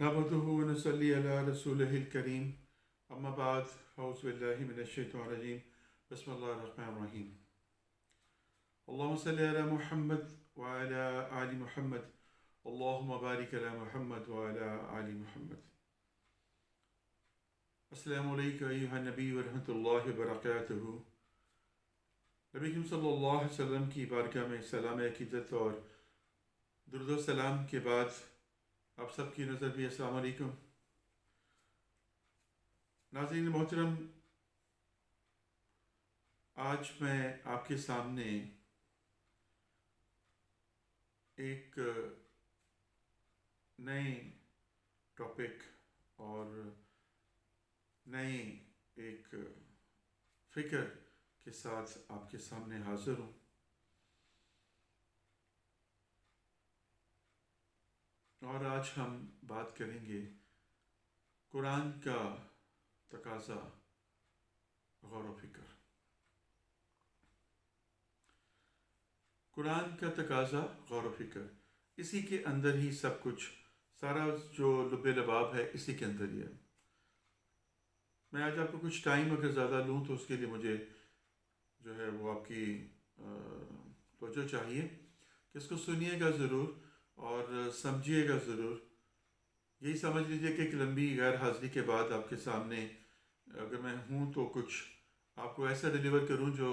نحمده ونصلي على رسوله الكريم أما بعد أعوذ بالله من الشيطان الرجيم بسم الله الرحمن الرحيم اللهم صل على محمد وعلى آل محمد اللهم بارك على محمد وعلى آل محمد السلام عليكم أيها النبي ورحمة الله وبركاته نبی کریم صلی اللہ علیہ وسلم کی بارگاہ میں سلام عقیدت اور درود و سلام کے بعد آپ سب کی نظر بھی السلام علیکم ناظرین محترم، آج میں آپ کے سامنے ایک نئے ٹاپک اور نئے ایک فکر کے ساتھ آپ کے سامنے حاضر ہوں، اور آج ہم بات کریں گے قرآن کا تقاضا غور و فکر۔ قرآن کا تقاضا غور و فکر، اسی کے اندر ہی سب کچھ، سارا جو لب لباب ہے اسی کے اندر ہی ہے۔ میں آج آپ کو کچھ ٹائم اگر زیادہ لوں تو اس کے لیے مجھے جو ہے وہ آپ کی توجہ چاہیے کہ اس کو سنیے گا ضرور اور سمجھیے گا ضرور۔ یہی سمجھ لیجیے کہ ایک لمبی غیر حاضری کے بعد آپ کے سامنے اگر میں ہوں تو کچھ آپ کو ایسا ڈیلیور کروں جو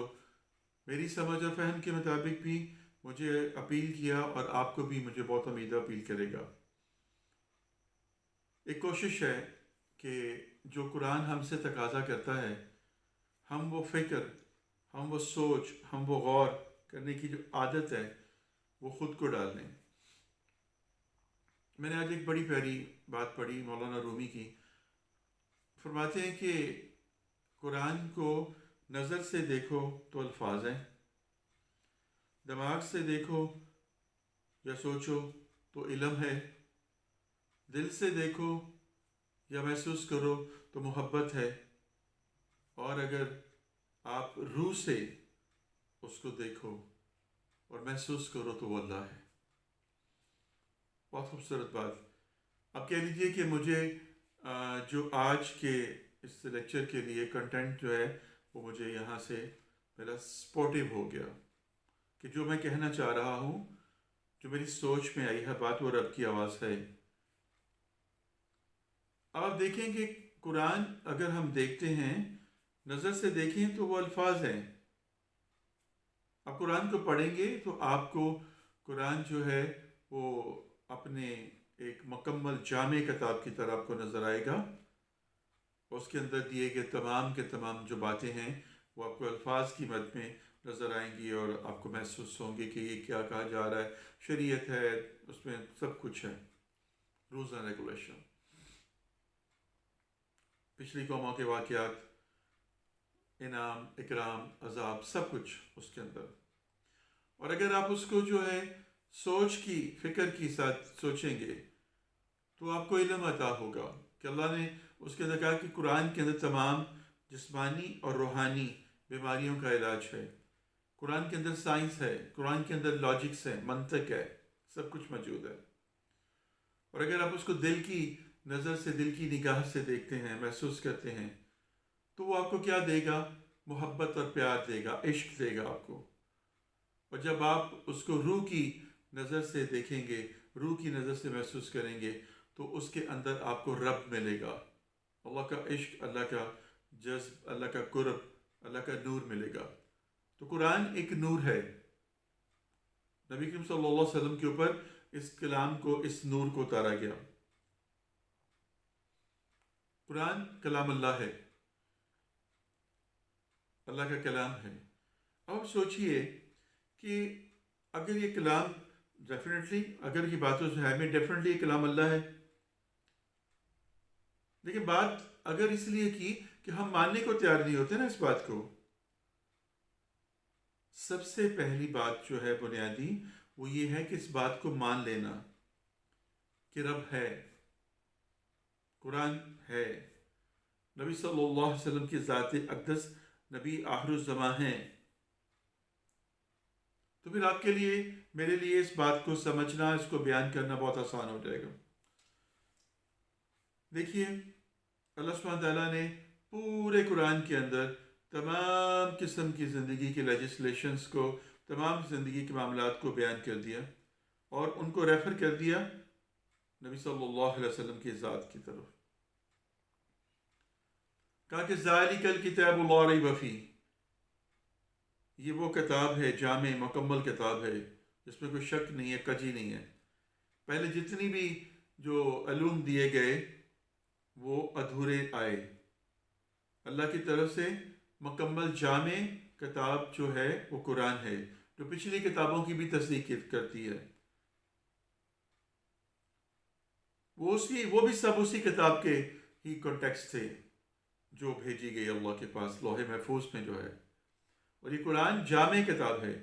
میری سمجھ اور فہم کے مطابق بھی مجھے اپیل کیا اور آپ کو بھی مجھے بہت امیدہ اپیل کرے گا۔ ایک کوشش ہے کہ جو قرآن ہم سے تقاضا کرتا ہے، ہم وہ فکر، ہم وہ سوچ، ہم وہ غور کرنے کی جو عادت ہے وہ خود کو ڈال لیں۔ میں نے آج ایک بڑی پیاری بات پڑھی مولانا رومی کی، فرماتے ہیں کہ قرآن کو نظر سے دیکھو تو الفاظ ہیں، دماغ سے دیکھو یا سوچو تو علم ہے، دل سے دیکھو یا محسوس کرو تو محبت ہے، اور اگر آپ روح سے اس کو دیکھو اور محسوس کرو تو وہ اللہ ہے۔ بہت خوبصورت بات۔ اب کہہ لیجیے کہ مجھے جو آج کے اس لیکچر کے لیے کنٹینٹ جو ہے وہ مجھے یہاں سے میرا سپورٹیو ہو گیا کہ جو میں کہنا چاہ رہا ہوں، جو میری سوچ میں آئی ہے بات، وہ رب کی آواز ہے۔ اب آپ دیکھیں کہ قرآن اگر ہم دیکھتے ہیں، نظر سے دیکھیں تو وہ الفاظ ہیں۔ اب قرآن کو پڑھیں گے تو آپ کو قرآن جو ہے وہ اپنے ایک مکمل جامع کتاب کی طرح آپ کو نظر آئے گا۔ اس کے اندر دیے گئے تمام کے تمام جو باتیں ہیں وہ آپ کو الفاظ کی مد میں نظر آئیں گی، اور آپ کو محسوس ہوں گے کہ یہ کیا کہا جا رہا ہے۔ شریعت ہے، اس میں سب کچھ ہے، رولز اینڈ ریگولیشن، پچھلی قوموں کے واقعات، انعام، اکرام، عذاب، سب کچھ اس کے اندر۔ اور اگر آپ اس کو جو ہے سوچ کی، فکر کی ساتھ سوچیں گے تو آپ کو علم عطا ہوگا کہ اللہ نے اس کے اندر کہا کہ قرآن کے اندر تمام جسمانی اور روحانی بیماریوں کا علاج ہے۔ قرآن کے اندر سائنس ہے، قرآن کے اندر لاجکس ہے، منطق ہے، سب کچھ موجود ہے۔ اور اگر آپ اس کو دل کی نظر سے، دل کی نگاہ سے دیکھتے ہیں، محسوس کرتے ہیں، تو وہ آپ کو کیا دے گا؟ محبت اور پیار دے گا، عشق دے گا آپ کو۔ اور جب آپ اس کو روح کی نظر سے دیکھیں گے، روح کی نظر سے محسوس کریں گے، تو اس کے اندر آپ کو رب ملے گا، اللہ کا عشق، اللہ کا جذب، اللہ کا قرب، اللہ کا نور ملے گا۔ تو قرآن ایک نور ہے۔ نبی کریم صلی اللہ علیہ وسلم کے اوپر اس کلام کو، اس نور کو اتارا گیا۔ قرآن کلام اللہ ہے، اللہ کا کلام ہے۔ اب سوچئے کہ اگر یہ کلام ڈیفینیٹلی، اگر یہ باتوں سے ہے میں ڈیفینیٹلی یہ کلام اللہ ہے، لیکن بات اگر اس لیے کی کہ ہم ماننے کو تیار نہیں ہوتے نا اس بات کو۔ سب سے پہلی بات جو ہے بنیادی، وہ یہ ہے کہ اس بات کو مان لینا کہ رب ہے، قرآن ہے، نبی صلی اللہ علیہ وسلم کی ذات اقدس نبی آخر الزماں ہیں۔ تو پھر آپ کے لیے، میرے لیے اس بات کو سمجھنا، اس کو بیان کرنا بہت آسان ہو جائے گا۔ دیکھیے اللہ سبحانہ تعالیٰ نے پورے قرآن کے اندر تمام قسم کی زندگی کے لیجسلیشنز کو، تمام زندگی کے معاملات کو بیان کر دیا اور ان کو ریفر کر دیا نبی صلی اللہ علیہ وسلم کی ذات کی طرف. کہا کہ ذالک الکتاب لا ریب فیہ، یہ وہ کتاب ہے، جامع مکمل کتاب ہے جس میں کوئی شک نہیں ہے، کجی نہیں ہے. پہلے جتنی بھی جو علوم دیے گئے وہ ادھورے آئے. اللہ کی طرف سے مکمل جامع کتاب جو ہے وہ قرآن ہے، جو پچھلی کتابوں کی بھی تصدیق کرتی ہے. وہ بھی سب اسی کتاب کے ہی کانٹیکسٹ تھے جو بھیجی گئی اللہ کے پاس لوح محفوظ میں جو ہے. اور یہ قرآن جامع کتاب ہے،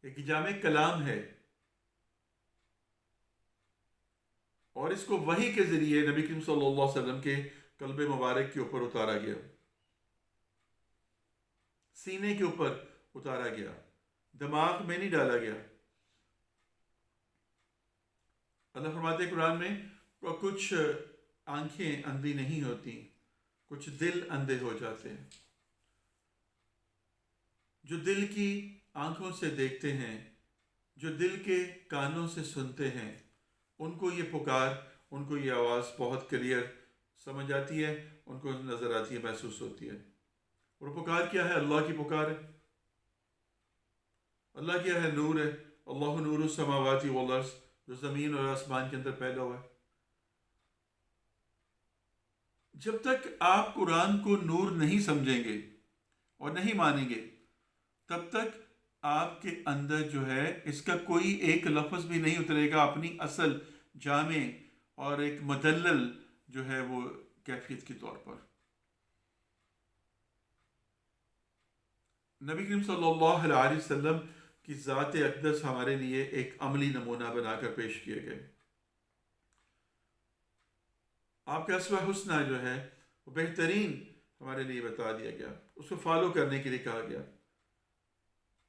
ایک جامع کلام ہے، اور اس کو وحی کے ذریعے نبی کریم صلی اللہ علیہ وسلم کے قلب مبارک کے اوپر اتارا گیا، سینے کے اوپر اتارا گیا، دماغ میں نہیں ڈالا گیا. اللہ فرماتے قرآن میں کچھ آنکھیں اندھی نہیں ہوتی، کچھ دل اندھے ہو جاتے ہیں. جو دل کی آنکھوں سے دیکھتے ہیں، جو دل کے کانوں سے سنتے ہیں، ان کو یہ پکار، ان کو یہ آواز بہت کلیئر سمجھ آتی ہے، ان کو نظر آتی ہے، محسوس ہوتی ہے. اور پکار کیا ہے؟ اللہ کی پکار ہے. اللہ کیا ہے؟ نور ہے. اللہ نور السماوات والارض، جو زمین اور آسمان کے اندر پھیلا ہوا ہے. جب تک آپ قرآن کو نور نہیں سمجھیں گے اور نہیں مانیں گے، تب تک آپ کے اندر جو ہے اس کا کوئی ایک لفظ بھی نہیں اترے گا اپنی اصل جامع اور ایک مدلل جو ہے وہ کیفیت کے طور پر. نبی کریم صلی اللہ علیہ وسلم کی ذات اقدس ہمارے لیے ایک عملی نمونہ بنا کر پیش کیے گئے. آپ کا اسوہ حسنہ جو ہے وہ بہترین ہمارے لیے بتا دیا گیا، اس کو فالو کرنے کے لیے کہا گیا.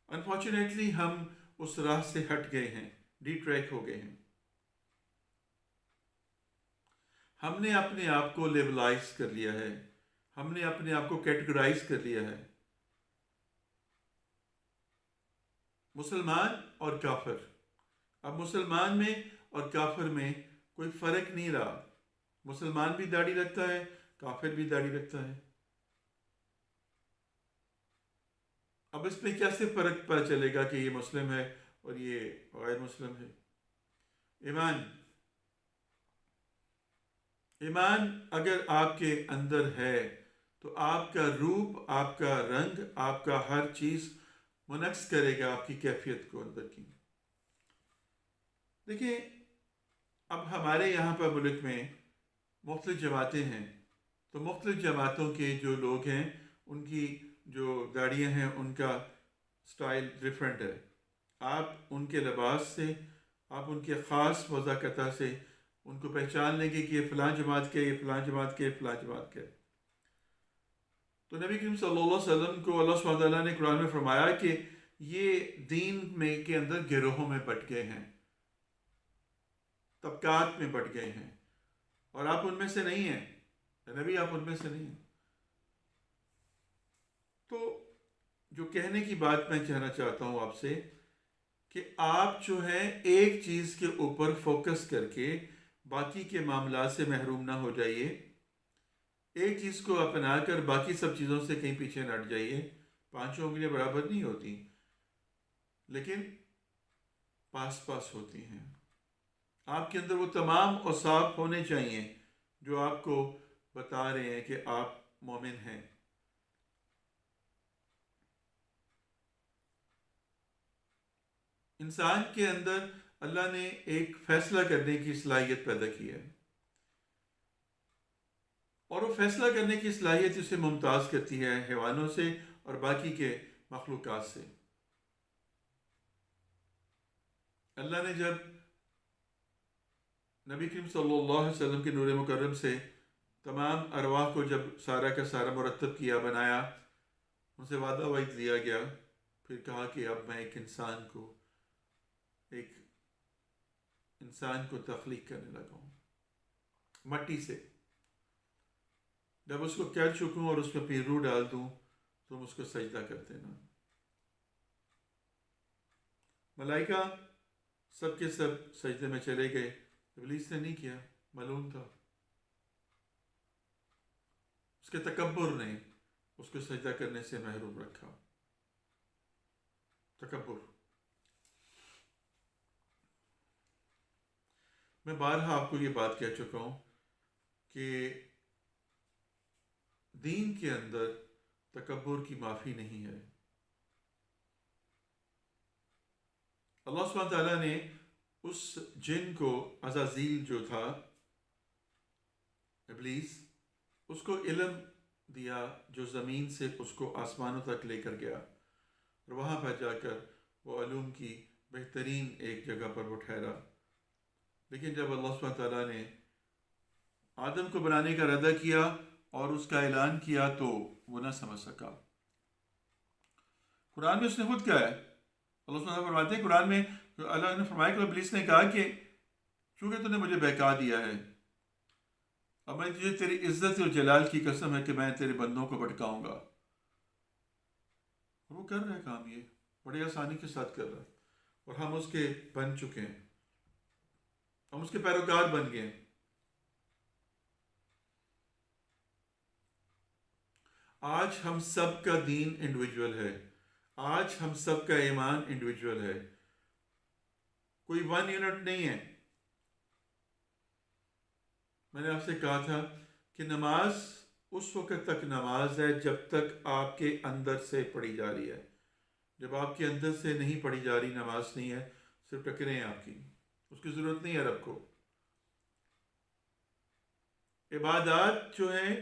انفارچونیٹلی ہم اس راہ سے ہٹ گئے ہیں، ڈی ٹریک ہو گئے ہیں. ہم نے اپنے آپ کو لیبلائز کر لیا ہے، ہم نے اپنے آپ کو کیٹیگرائز کر لیا ہے. مسلمان اور کافر، اب مسلمان میں اور کافر میں کوئی فرق نہیں رہا. مسلمان بھی داڑھی رکھتا ہے، کافر بھی داڑھی رکھتا ہے. اب اس میں کیسے فرق پتہ چلے گا کہ یہ مسلم ہے اور یہ غیر مسلم ہے؟ ایمان اگر آپ کے اندر ہے تو آپ کا روپ، آپ کا رنگ، آپ کا ہر چیز منعکس کرے گا آپ کی کیفیت کو اندر کی. دیکھیں اب ہمارے یہاں پر ملک میں مختلف جماعتیں ہیں، تو مختلف جماعتوں کے جو لوگ ہیں ان کی جو داڑیاں ہیں ان کا سٹائل ڈیفرنٹ ہے. آپ ان کے لباس سے، آپ ان کے خاص وضاقتہ سے ان کو پہچان لیں گے کہ یہ فلاں جماعت کے، یہ فلاں جماعت کے، فلاں جماعت کے. تو نبی کریم صلی اللہ علیہ وسلم کو اللہ سبحانہ تعالیٰ نے قرآن میں فرمایا کہ یہ دین میں کے اندر گروہوں میں بٹ گئے ہیں، طبقات میں بٹ گئے ہیں، اور آپ ان میں سے نہیں ہیں. نبی آپ ان میں سے نہیں ہیں. تو جو کہنے کی بات میں کہنا چاہتا ہوں آپ سے کہ آپ جو ہے ایک چیز کے اوپر فوکس کر کے باقی کے معاملات سے محروم نہ ہو جائیے. ایک چیز کو اپنا کر باقی سب چیزوں سے کہیں پیچھے نہ ہٹ جائیے. 5 انگلیاں برابر نہیں ہوتی لیکن پاس پاس ہوتی ہیں. آپ کے اندر وہ تمام اوصاف ہونے چاہیے جو آپ کو بتا رہے ہیں کہ آپ مومن ہیں. انسان کے اندر اللہ نے ایک فیصلہ کرنے کی صلاحیت پیدا کی ہے، اور وہ فیصلہ کرنے کی صلاحیت اسے ممتاز کرتی ہے حیوانوں سے اور باقی کے مخلوقات سے. اللہ نے جب نبی کریم صلی اللہ علیہ وسلم کے نور مکرم سے تمام ارواح کو جب سارا کا سارا مرتب کیا، بنایا، ان سے وعدہ وعید دیا گیا، پھر کہا کہ اب میں ایک انسان کو تخلیق کرنے لگا ہوں مٹی سے. جب اس کو کر چکوں اور اس میں اپنی روح ڈال دوں تم اس کو سجدہ کرتے نا. ملائکہ سب کے سب سجدے میں چلے گئے، ابلیس نے نہیں کیا، ملعون تھا. اس کے تکبر نے اس کو سجدہ کرنے سے محروم رکھا. تکبر. میں بارہا آپ کو یہ بات کہہ چکا ہوں کہ دین کے اندر تکبر کی معافی نہیں ہے. اللہ سبحانہ تعالیٰ نے اس جن کو، عزازیل جو تھا ابلیس، اس کو علم دیا جو زمین سے اس کو آسمانوں تک لے کر گیا، اور وہاں پر جا کر وہ علوم کی بہترین ایک جگہ پر وہ ٹھہرا. لیکن جب اللہ سبحانہ تعالیٰ نے آدم کو بنانے کا ارادہ کیا اور اس کا اعلان کیا تو وہ نہ سمجھ سکا. قرآن میں اس نے خود کہا ہے، اللہ سبحانہ تعالیٰ فرماتے ہیں قرآن میں، اللہ نے فرمایا کہ ابلیس نے کہا کہ چونکہ تو نے مجھے بہکا دیا ہے، اب میں تجھے تیری عزت اور جلال کی قسم ہے کہ میں تیرے بندوں کو بھٹکاؤں گا. اور وہ کر رہا ہے کام، یہ بڑی آسانی کے ساتھ کر رہا ہے، اور ہم اس کے بن چکے ہیں، ہم اس کے پیروکار بن گئے ہیں. آج ہم سب کا دین انڈیویجول ہے، آج ہم سب کا ایمان انڈیویجول ہے، کوئی ون یونٹ نہیں ہے. میں نے آپ سے کہا تھا کہ نماز اس وقت تک نماز ہے جب تک آپ کے اندر سے پڑھی جا رہی ہے. جب آپ کے اندر سے نہیں پڑھی جا رہی، نماز نہیں ہے، صرف ٹکرے ہیں آپ کی، اس کی ضرورت نہیں ہے رب کو. عبادات جو ہیں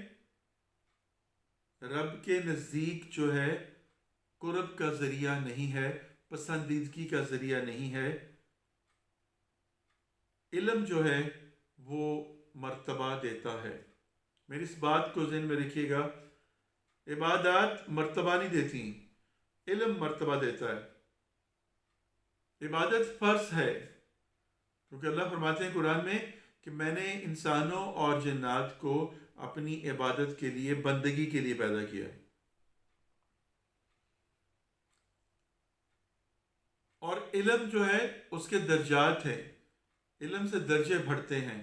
رب کے نزدیک جو ہے قرب کا ذریعہ نہیں ہے، پسندیدگی کا ذریعہ نہیں ہے. علم جو ہے وہ مرتبہ دیتا ہے. میری اس بات کو ذہن میں رکھیے گا، عبادات مرتبہ نہیں دیتی، علم مرتبہ دیتا ہے. عبادت فرض ہے، کیونکہ اللہ فرماتے ہیں قرآن میں کہ میں نے انسانوں اور جنات کو اپنی عبادت کے لیے، بندگی کے لیے پیدا کیا. اور علم جو ہے اس کے درجات ہیں، علم سے درجے بڑھتے ہیں.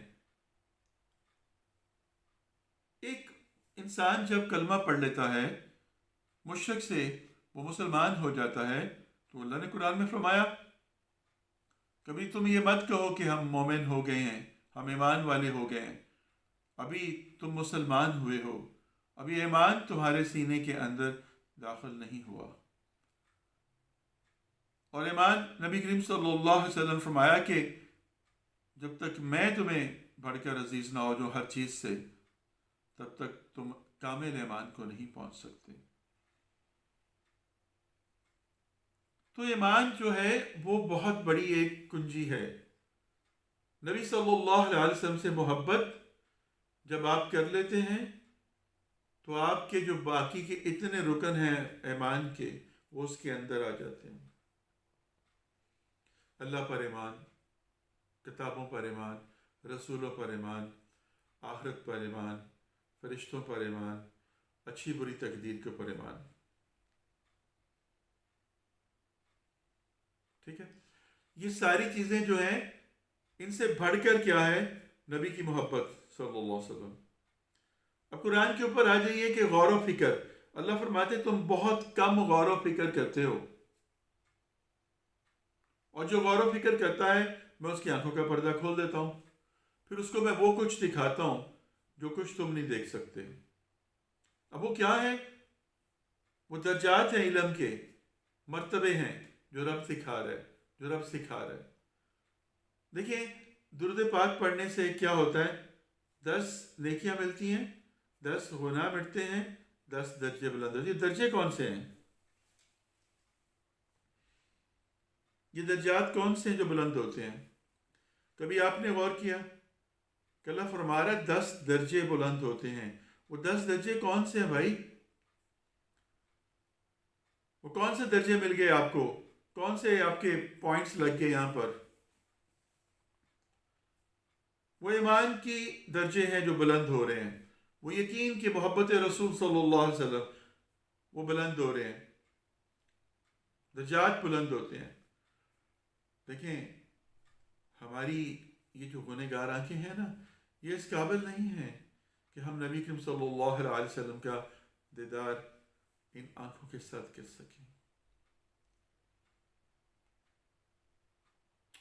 ایک انسان جب کلمہ پڑھ لیتا ہے، مشرک سے وہ مسلمان ہو جاتا ہے، تو اللہ نے قرآن میں فرمایا کبھی تم یہ مت کہو کہ ہم مومن ہو گئے ہیں، ہم ایمان والے ہو گئے ہیں. ابھی تم مسلمان ہوئے ہو، ابھی ایمان تمہارے سینے کے اندر داخل نہیں ہوا. اور ایمان، نبی کریم صلی اللہ علیہ وسلم فرمایا کہ جب تک میں تمہیں بڑھ کر عزیز نہ ہو جو ہر چیز سے، تب تک تم کامل ایمان کو نہیں پہنچ سکتے. تو ایمان جو ہے وہ بہت بڑی ایک کنجی ہے. نبی صلی اللہ علیہ وسلم سے محبت جب آپ کر لیتے ہیں تو آپ کے جو باقی کے اتنے رکن ہیں ایمان کے، وہ اس کے اندر آ جاتے ہیں. اللہ پر ایمان، کتابوں پر ایمان، رسولوں پر ایمان، آخرت پر ایمان، فرشتوں پر ایمان، اچھی بری تقدیر کے پر ایمان. ٹھیک ہے، یہ ساری چیزیں جو ہیں ان سے بڑھ کر کیا ہے؟ نبی کی محبت صلی اللہ علیہ وسلم. اب قرآن کے اوپر آ جائیے کہ غور و فکر. اللہ فرماتے تم بہت کم غور و فکر کرتے ہو، اور جو غور و فکر کرتا ہے میں اس کی آنکھوں کا پردہ کھول دیتا ہوں، پھر اس کو میں وہ کچھ دکھاتا ہوں جو کچھ تم نہیں دیکھ سکتے. اب وہ کیا ہے؟ وہ درجات ہیں، علم کے مرتبے ہیں جو رب سکھا رہا ہے، جو رب سکھا رہا ہے. دیکھیں، درود پاک پڑھنے سے کیا ہوتا ہے؟ 10 نیکیاں ملتی ہیں، 10 گناہ مٹتے ہیں، 10 درجے بلند ہوتے ہیں. یہ درجے کون سے ہیں؟ یہ درجات کون سے ہیں جو بلند ہوتے ہیں؟ کبھی آپ نے غور کیا کہ اللہ فرما رہا ہے 10 درجے بلند ہوتے ہیں. وہ 10 درجے کون سے ہیں بھائی؟ وہ کون سے درجے مل گئے آپ کو؟ کون سے آپ کے پوائنٹس لگ گئے یہاں پر؟ وہ ایمان کی درجے ہیں جو بلند ہو رہے ہیں، وہ یقین کہ محبت رسول صلی اللہ علیہ وسلم وہ بلند ہو رہے ہیں، درجات بلند ہوتے ہیں. دیکھیں ہماری یہ جو گنہگار آنکھیں ہیں نا، یہ اس قابل نہیں ہیں کہ ہم نبی کریم صلی اللہ علیہ وسلم کا دیدار ان آنکھوں کے ساتھ کر سکیں.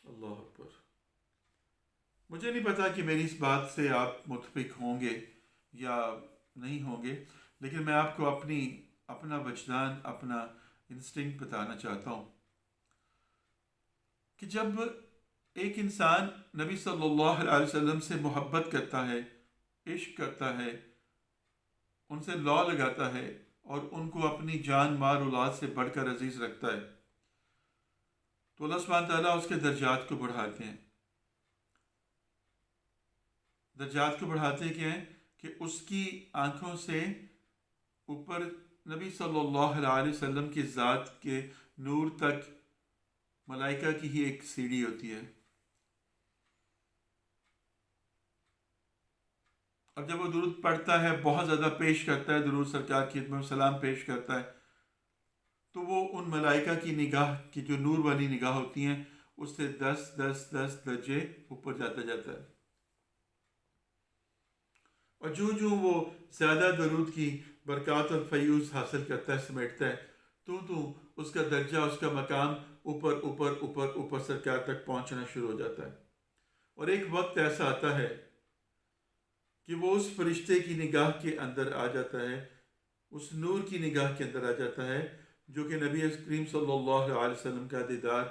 اللہ اکبر. مجھے نہیں پتا کہ میری اس بات سے آپ متفق ہوں گے یا نہیں ہوں گے، لیکن میں آپ کو اپنا وجدان، اپنا انسٹنکٹ بتانا چاہتا ہوں کہ جب ایک انسان نبی صلی اللہ علیہ وسلم سے محبت کرتا ہے، عشق کرتا ہے، ان سے لا لگاتا ہے اور ان کو اپنی جان مال اولاد سے بڑھ کر عزیز رکھتا ہے، تو اللہ سبحانہ تعالیٰ اس کے درجات کو بڑھاتے ہیں. درجات کو بڑھاتے کیا ہیں کہ اس کی آنکھوں سے اوپر نبی صلی اللہ علیہ وسلم کی ذات کے نور تک ملائکہ کی ہی ایک سیڑھی ہوتی ہے. اور جب وہ درود پڑھتا ہے، بہت زیادہ پیش کرتا ہے، درود سرکار کی خدمت میں سلام پیش کرتا ہے، تو وہ ان ملائکہ کی نگاہ کی جو نور والی نگاہ ہوتی ہیں اس سے 10 درجے اوپر جاتا جاتا ہے. اور جو وہ زیادہ درود کی برکات اور فیوز حاصل کرتا ہے، سمیٹتا ہے، تو اس کا درجہ، اس کا مقام اوپر اوپر اوپر اوپر سرکار تک پہنچنا شروع ہو جاتا ہے. اور ایک وقت ایسا آتا ہے کہ وہ اس فرشتے کی نگاہ کے اندر آ جاتا ہے، اس نور کی نگاہ کے اندر آ جاتا ہے جو کہ نبی کریم صلی اللہ علیہ وسلم کا دیدار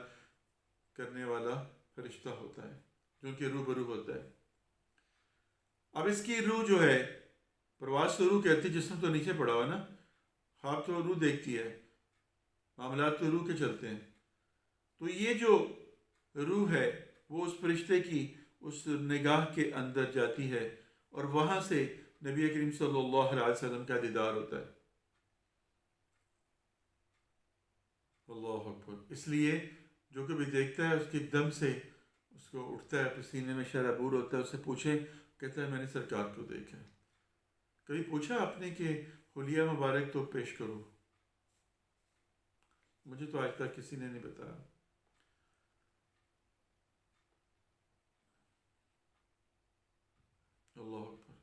کرنے والا فرشتہ ہوتا ہے، جو ان کے روبرو ہوتا ہے. اب اس کی روح جو ہے، پرواز تو روح کہتی ہے، جسم تو نیچے پڑا ہوا نا، خواب تو روح دیکھتی ہے، معاملات تو روح کے چلتے ہیں. تو یہ جو روح ہے وہ اس فرشتے کی اس نگاہ کے اندر جاتی ہے اور وہاں سے نبی کریم صلی اللہ علیہ وسلم کا دیدار ہوتا ہے. اللہ اکبر. اس لیے جو کبھی دیکھتا ہے اس کے دم سے اس کو اٹھتا ہے، پسینے میں شرابور ہوتا ہے. اس سے پوچھے، کہتا ہے میں نے سرکار کو دیکھا. کبھی پوچھا آپ نے کہ حلیہ مبارک تو پیش کرو؟ مجھے تو آج تک کسی نے نہیں بتایا. اللہ اکبر.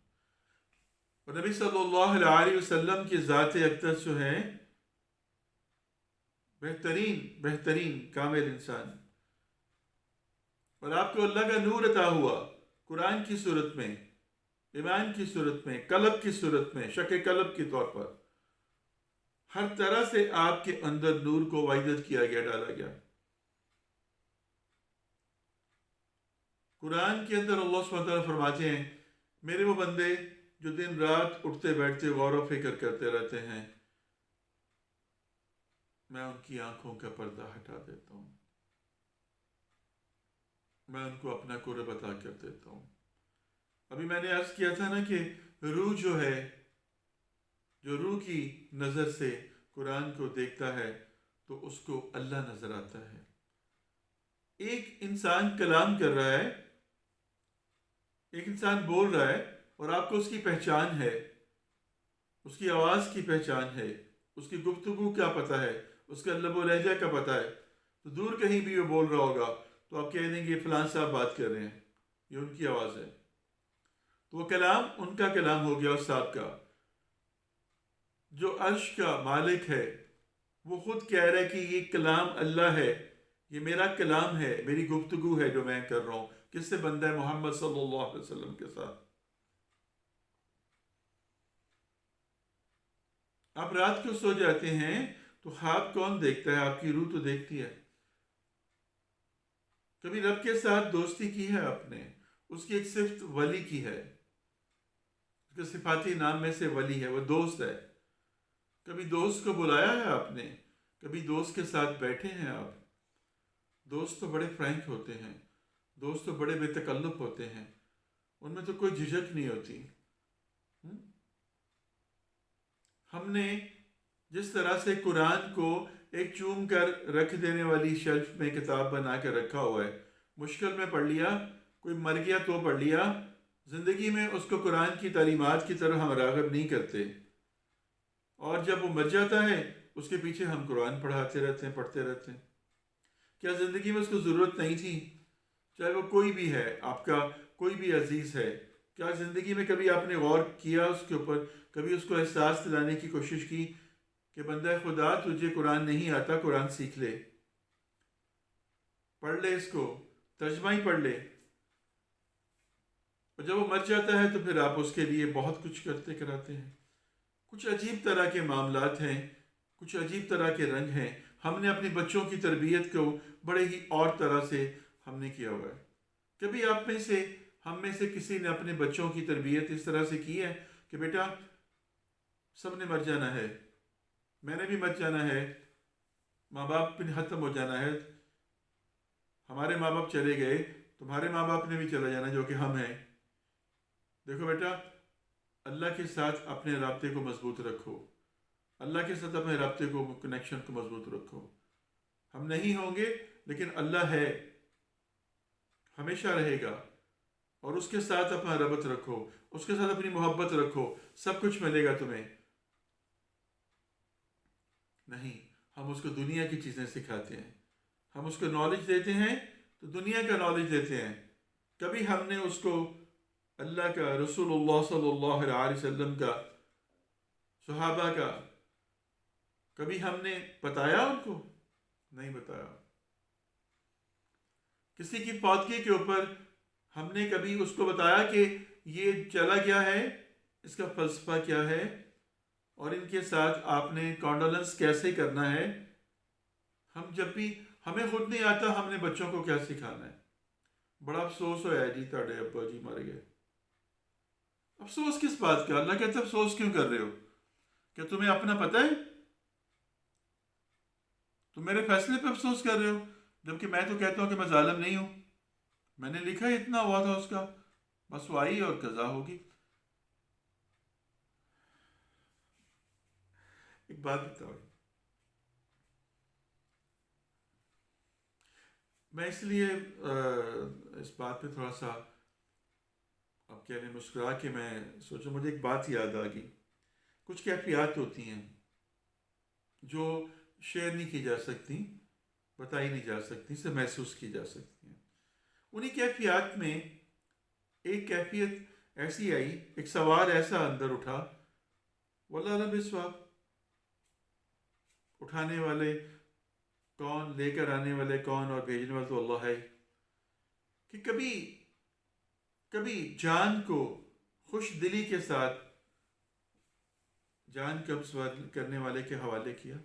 اور نبی صلی اللہ علیہ وسلم کی ذات اقدس جو ہے، بہترین کامل انسان، اور آپ کو اللہ کا نور عطا ہوا قرآن کی صورت میں، ایمان کی صورت میں، قلب کی صورت میں، شک قلب کے طور پر. ہر طرح سے آپ کے اندر نور کو وائدت کیا گیا، ڈالا گیا. قرآن کے اندر اللہ سبحانہ وتعالیٰ فرماتے ہیں میرے وہ بندے جو دن رات اٹھتے بیٹھتے غور و فکر کرتے رہتے ہیں، میں ان کی آنکھوں کا پردہ ہٹا دیتا ہوں، میں ان کو اپنا قرب عطا کر دیتا ہوں. ابھی میں نے عرض کیا تھا نا کہ روح جو ہے، جو روح کی نظر سے قرآن کو دیکھتا ہے تو اس کو اللہ نظر آتا ہے. ایک انسان کلام کر رہا ہے، ایک انسان بول رہا ہے اور آپ کو اس کی پہچان ہے، اس کی آواز کی پہچان ہے، اس کی گفتگو کیا پتہ ہے، اس کا لب و لہجہ کا پتہ ہے، تو دور کہیں بھی وہ بول رہا ہوگا تو آپ کہہ دیں گے فلان صاحب بات کر رہے ہیں، یہ ان کی آواز ہے. تو وہ کلام ان کا کلام ہو گیا، اس صاحب کا. جو عرش کا مالک ہے وہ خود کہہ رہا ہے کہ یہ کلام اللہ ہے، یہ میرا کلام ہے، میری گفتگو ہے جو میں کر رہا ہوں. کس سے؟ بندہ محمد صلی اللہ علیہ وسلم کے ساتھ. آپ رات کو سو جاتے ہیں تو خواب کون دیکھتا ہے؟ آپ کی روح تو دیکھتی ہے. کبھی رب کے ساتھ دوستی کی ہے آپ نے؟ اس کی ایک صفت ولی کی ہے، اس کے صفاتی نام میں سے ولی ہے، وہ دوست ہے. کبھی دوست کو بلایا ہے آپ نے؟ کبھی دوست کے ساتھ بیٹھے ہیں آپ؟ دوست تو بڑے فرینک ہوتے ہیں، دوست تو بڑے بے تکلف ہوتے ہیں، ان میں تو کوئی جھجک نہیں ہوتی. ہم نے جس طرح سے قرآن کو ایک چوم کر رکھ دینے والی شیلف میں کتاب بنا کے رکھا ہوا ہے، مشکل میں پڑھ لیا، کوئی مر گیا تو پڑھ لیا، زندگی میں اس کو قرآن کی تعلیمات کی طرف ہم راغب نہیں کرتے، اور جب وہ مر جاتا ہے اس کے پیچھے ہم قرآن پڑھاتے رہتے ہیں، پڑھتے رہتے ہیں۔ کیا زندگی میں اس کو ضرورت نہیں تھی؟ چاہے وہ کوئی بھی ہے، آپ کا کوئی بھی عزیز ہے، کیا زندگی میں کبھی آپ نے غور کیا اس کے اوپر؟ کبھی اس کو احساس دلانے کی کوشش کی کہ بندہ خدا تجھے قرآن نہیں آتا، قرآن سیکھ لے، پڑھ لے، اس کو ترجمہ ہی پڑھ لے؟ اور جب وہ مر جاتا ہے تو پھر آپ اس کے لیے بہت کچھ کرتے کراتے ہیں۔ کچھ عجیب طرح کے معاملات ہیں، کچھ عجیب طرح کے رنگ ہیں۔ ہم نے اپنے بچوں کی تربیت کو بڑے ہی اور طرح سے ہم نے کیا ہوا ہے۔ کبھی آپ میں سے، ہم میں سے کسی نے اپنے بچوں کی تربیت اس طرح سے کی ہے کہ بیٹا سب نے مر جانا ہے، میں نے بھی مر جانا ہے، ماں باپ بھی ختم ہو جانا ہے، ہمارے ماں باپ چلے گئے، تمہارے ماں باپ نے بھی چلا جانا جو کہ ہم ہیں۔ دیکھو بیٹا، اللہ کے ساتھ اپنے رابطے کو مضبوط رکھو، اللہ کے ساتھ اپنے رابطے کو، کنیکشن کو مضبوط رکھو۔ ہم نہیں ہوں گے لیکن اللہ ہے، ہمیشہ رہے گا، اور اس کے ساتھ اپنا ربط رکھو، اس کے ساتھ اپنی محبت رکھو، سب کچھ ملے گا تمہیں۔ نہیں، ہم اس کو دنیا کی چیزیں سکھاتے ہیں، ہم اس کو نالج دیتے ہیں تو دنیا کا نالج دیتے ہیں۔ کبھی ہم نے اس کو اللہ کا، رسول اللہ صلی اللہ علیہ وسلم کا، صحابہ کا، کبھی ہم نے بتایا ان کو؟ نہیں بتایا۔ کسی کی فوتگی کے اوپر ہم نے کبھی اس کو بتایا کہ یہ چلا گیا ہے، اس کا فلسفہ کیا ہے، اور ان کے ساتھ آپ نے کانڈولنس کیسے کرنا ہے؟ ہم جب بھی، ہمیں خود نہیں آتا، ہم نے بچوں کو کیا سکھانا ہے؟ بڑا افسوس ہوا ہے جی تھوڑے ابا جی مر گئے۔ افسوس کس بات کا؟ اللہ کہتے افسوس کیوں کر رہے ہو؟ کہ تمہیں اپنا پتہ ہے؟ تم میرے فیصلے پہ افسوس کر رہے ہو، جبکہ میں تو کہتا ہوں کہ میں ظالم نہیں ہوں، میں نے لکھا ہے اتنا ہوا تھا اس کا، بس وہ آئی اور قضا ہوگی۔ ایک بات بتاؤ، میں اس لیے اس بات پہ تھوڑا سا اب کہنے مسکرا کے میں سوچا، مجھے ایک بات یاد آ گئی۔ کچھ کیفیات ہوتی ہیں جو شیئر نہیں کی جا سکتی، بتائی نہیں جا سکتی، سے محسوس کی جا سکتی ہیں۔ انہی کیفیات میں ایک کیفیت ایسی آئی، ایک سوال ایسا اندر اٹھا، واللہ عالم بالصواب، اٹھانے والے کون، لے کر آنے والے کون، اور بھیجنے والے تو اللہ ہے، کہ کبھی جان کو خوش دلی کے ساتھ جان قبض کرنے والے کے حوالے کیا؟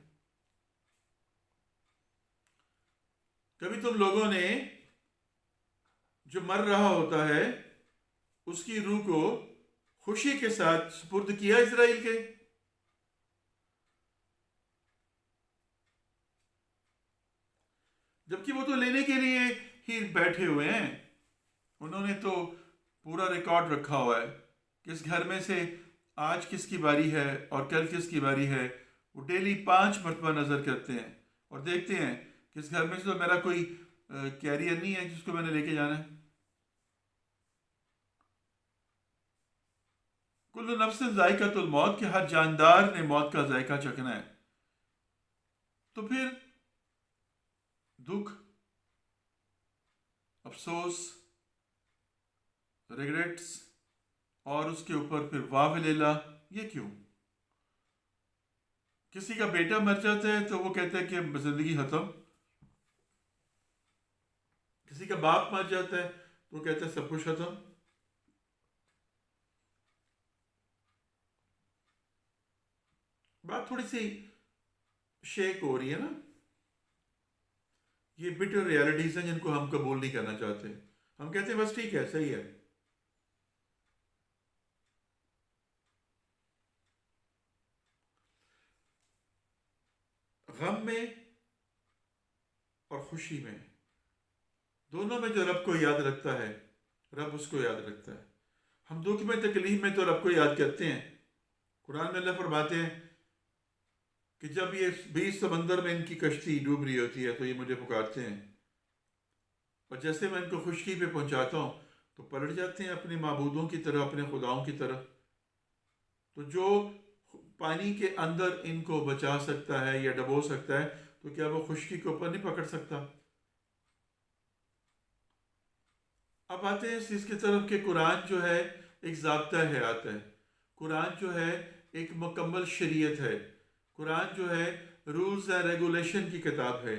کبھی تم لوگوں نے جو مر رہا ہوتا ہے اس کی روح کو خوشی کے ساتھ سپرد کیا اسرائیل کے؟ جبکہ وہ تو لینے کے لیے ہی بیٹھے ہوئے ہیں، انہوں نے تو پورا ریکارڈ رکھا ہوا ہے کہ اس گھر میں سے آج کس کی باری ہے اور کل کس کی باری ہے۔ وہ ڈیلی 5 مرتبہ نظر کرتے ہیں اور دیکھتے ہیں کہ اس گھر میں سے تو میرا کوئی کیریئر نہیں ہے جس کو میں نے لے کے جانا ہے۔ کل نفس ذائقۃ الموت، کہ ہر جاندار نے موت کا ذائقہ چکھنا ہے۔ تو پھر دکھ، افسوس، ریگریٹس، اور اس کے اوپر پھر واہ لیلا، یہ کیوں؟ کسی کا بیٹا مر جاتا ہے تو وہ کہتا ہے کہ زندگی ختم، کسی کا باپ مر جاتا ہے تو وہ کہتا ہے سب کچھ ختم۔ بات تھوڑی سی شیک ہو رہی ہے نا، یہ بٹر ریالٹیز ہیں جن کو ہم قبول نہیں کرنا چاہتے۔ ہم کہتے ہیں بس ٹھیک ہے، صحیح ہے۔ غم میں اور خوشی میں، دونوں میں جو رب کو یاد رکھتا ہے رب اس کو یاد رکھتا ہے۔ ہم دکھ میں، تکلیف میں تو رب کو یاد کرتے ہیں۔ قرآن میں اللہ فرماتے ہیں کہ جب یہ 20 سمندر میں ان کی کشتی ڈوب رہی ہوتی ہے تو یہ مجھے پکارتے ہیں، اور جیسے میں ان کو خشکی پہ پہنچاتا ہوں تو پلٹ جاتے ہیں اپنے معبودوں کی طرح، اپنے خداؤں کی طرح۔ تو جو پانی کے اندر ان کو بچا سکتا ہے یا ڈبو سکتا ہے، تو کیا وہ خشکی کے اوپر نہیں پکڑ سکتا؟ اب آتے ہیں اس چیز کی طرف کہ قرآن جو ہے ایک ضابطہ حیات ہے، قرآن جو ہے ایک مکمل شریعت ہے، قرآن جو ہے رولز اینڈ ریگولیشن کی کتاب ہے،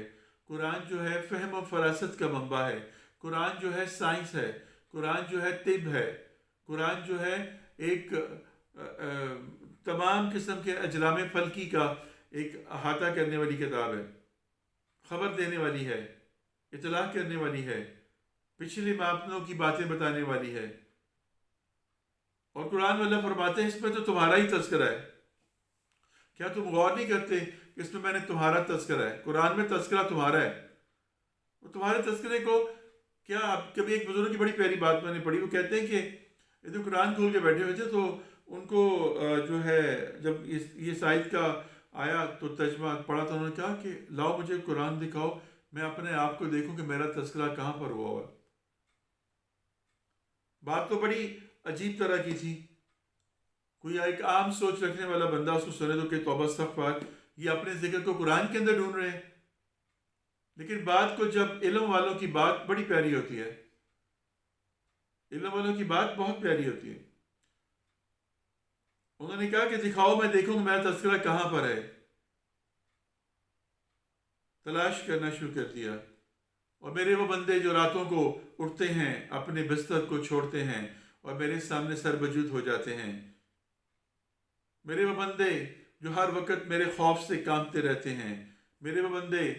قرآن جو ہے فہم و فراست کا منبع ہے، قرآن جو ہے سائنس ہے، قرآن جو ہے طب ہے، قرآن جو ہے ایک تمام قسم کے اجرام فلکی کا ایک احاطہ کرنے والی کتاب ہے، خبر دینے والی ہے، اطلاع کرنے والی ہے، پچھلے معاملوں کی باتیں بتانے والی ہے۔ اور قرآن والا فرماتے ہیں اس میں تو تمہارا ہی تذکرہ ہے، کیا تم غور نہیں کرتے کہ اس میں نے تمہارا تذکرہ ہے؟ قرآن میں تذکرہ تمہارا ہے، وہ تمہارے تذکرے کو کیا آپ کبھی ایک بزرگ کی بڑی پیاری بات میں نے پڑھی، وہ کہتے ہیں کہ یہ جو قرآن کھول کے بیٹھے ہوئے تھے تو ان کو جو ہے جب یہ سائد کا آیا تو ترجمہ پڑھا تو انہوں نے کہا کہ لاؤ مجھے قرآن دکھاؤ، میں اپنے آپ کو دیکھوں کہ میرا تذکرہ کہاں پر ہوا ہوا ہے۔ بات تو بڑی عجیب طرح کی تھی، کوئی ایک عام سوچ رکھنے والا بندہ اس کو سنے تو کہ توبہ استغفار، یہ اپنے ذکر کو قرآن کے اندر ڈھونڈ رہے ہیں۔ لیکن بات کو جب علم والوں کی بات بڑی پیاری ہوتی ہے، علم والوں کی بات بہت پیاری ہوتی ہے، انہوں نے کہا کہ دکھاؤ میں دیکھوں کہ میرا تذکرہ کہاں پر ہے۔ تلاش کرنا شروع کر دیا، اور میرے وہ بندے جو راتوں کو اٹھتے ہیں، اپنے بستر کو چھوڑتے ہیں اور میرے سامنے سر بجود ہو جاتے ہیں، میرے وہ بندے جو ہر وقت میرے خوف سے کانپتے رہتے ہیں، میرے وہ بندے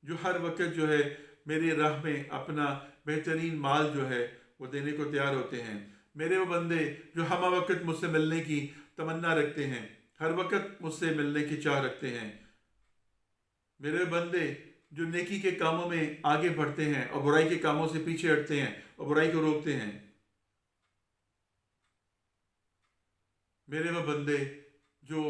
جو ہر وقت جو ہے میری راہ میں اپنا بہترین مال جو ہے وہ دینے کو تیار ہوتے ہیں، میرے وہ بندے جو ہمہ وقت مجھ سے ملنے کی تمنا رکھتے ہیں، ہر وقت مجھ سے ملنے کی چاہ رکھتے ہیں، میرے بندے جو نیکی کے کاموں میں آگے بڑھتے ہیں اور برائی کے کاموں سے پیچھے ہٹتے ہیں اور برائی کو روکتے ہیں، میرے وہ بندے جو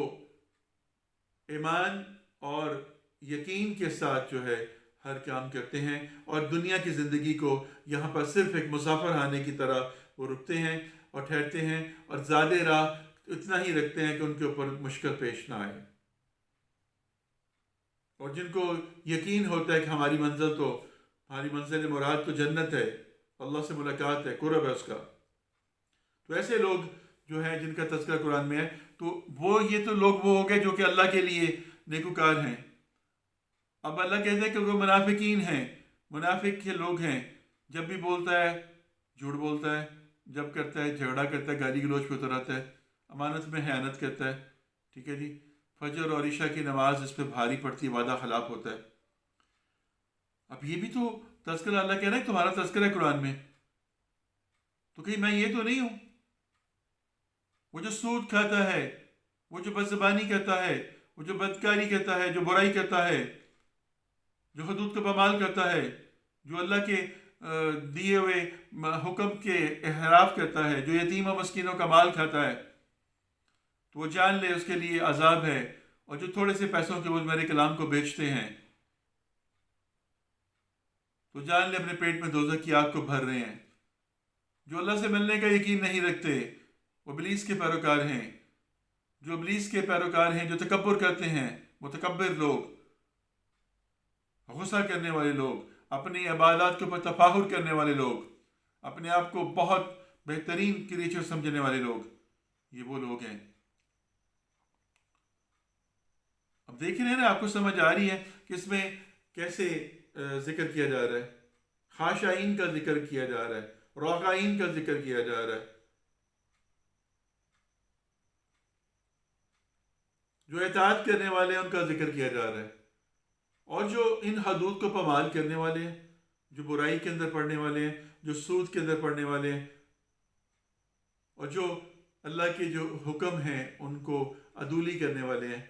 ایمان اور یقین کے ساتھ جو ہے ہر کام کرتے ہیں اور دنیا کی زندگی کو یہاں پر صرف ایک مسافر آنے کی طرح وہ رکتے ہیں اور ٹھہرتے ہیں اور زیادہ راہ اتنا ہی رکھتے ہیں کہ ان کے اوپر مشکل پیش نہ آئے، اور جن کو یقین ہوتا ہے کہ ہماری منزل مراد تو جنت ہے، اللہ سے ملاقات ہے، قرب ہے اس کا، تو ایسے لوگ جو ہیں جن کا تذکرہ قرآن میں ہے، تو یہ تو لوگ وہ ہو گئے جو کہ اللہ کے لیے نیکوکار ہیں۔ اب اللہ کہتے ہیں کہ وہ منافقین ہیں، منافق کے لوگ ہیں، جب بھی بولتا ہے جھوٹ بولتا ہے، جب کرتا ہے جھگڑا کرتا ہے، گالی گلوچ پہ اتر آتا ہے، امانت میں خیانت کرتا ہے، ٹھیک ہے جی، فجر اور عشاء کی نماز اس پہ بھاری پڑتی، وعدہ خلاف ہوتا ہے۔ اب یہ بھی تو تذکرہ، اللہ کہہ رہا ہے تمہارا تذکرہ ہے قرآن میں، تو کہیں میں یہ تو نہیں ہوں؟ وہ جو سود کھاتا ہے، وہ جو بد زبانی کرتا ہے، وہ جو بدکاری کرتا ہے، جو برائی کرتا ہے، جو حدود کا پامال کرتا ہے، جو اللہ کے دیے ہوئے حکم کے انحراف کرتا ہے، جو یتیم و مسکینوں کا مال کھاتا ہے، تو وہ جان لے اس کے لیے عذاب ہے۔ اور جو تھوڑے سے پیسوں کے وہ میرے کلام کو بیچتے ہیں، تو جان لے اپنے پیٹ میں دوزخ کی آگ کو بھر رہے ہیں۔ جو اللہ سے ملنے کا یقین نہیں رکھتے وہ ابلیس کے پیروکار ہیں، جو ابلیس کے پیروکار ہیں، جو تکبر کرتے ہیں، متکبر لوگ، غصہ کرنے والے لوگ، اپنی عبادات کے اوپر تفاخر کرنے والے لوگ، اپنے آپ کو بہت بہترین کریچر سمجھنے والے لوگ، یہ وہ لوگ ہیں۔ اب دیکھ رہے ہیں نا، آپ کو سمجھ آ رہی ہے کہ اس میں کیسے ذکر کیا جا رہا ہے، خاشعین کا ذکر کیا جا رہا ہے، راکعین کا ذکر کیا جا رہا ہے، جو اطاعت کرنے والے ہیں ان کا ذکر کیا جا رہا ہے، اور جو ان حدود کو پامال کرنے والے ہیں، جو برائی کے اندر پڑنے والے ہیں، جو سود کے اندر پڑنے والے ہیں، اور جو اللہ کے جو حکم ہیں ان کو عدولی کرنے والے ہیں،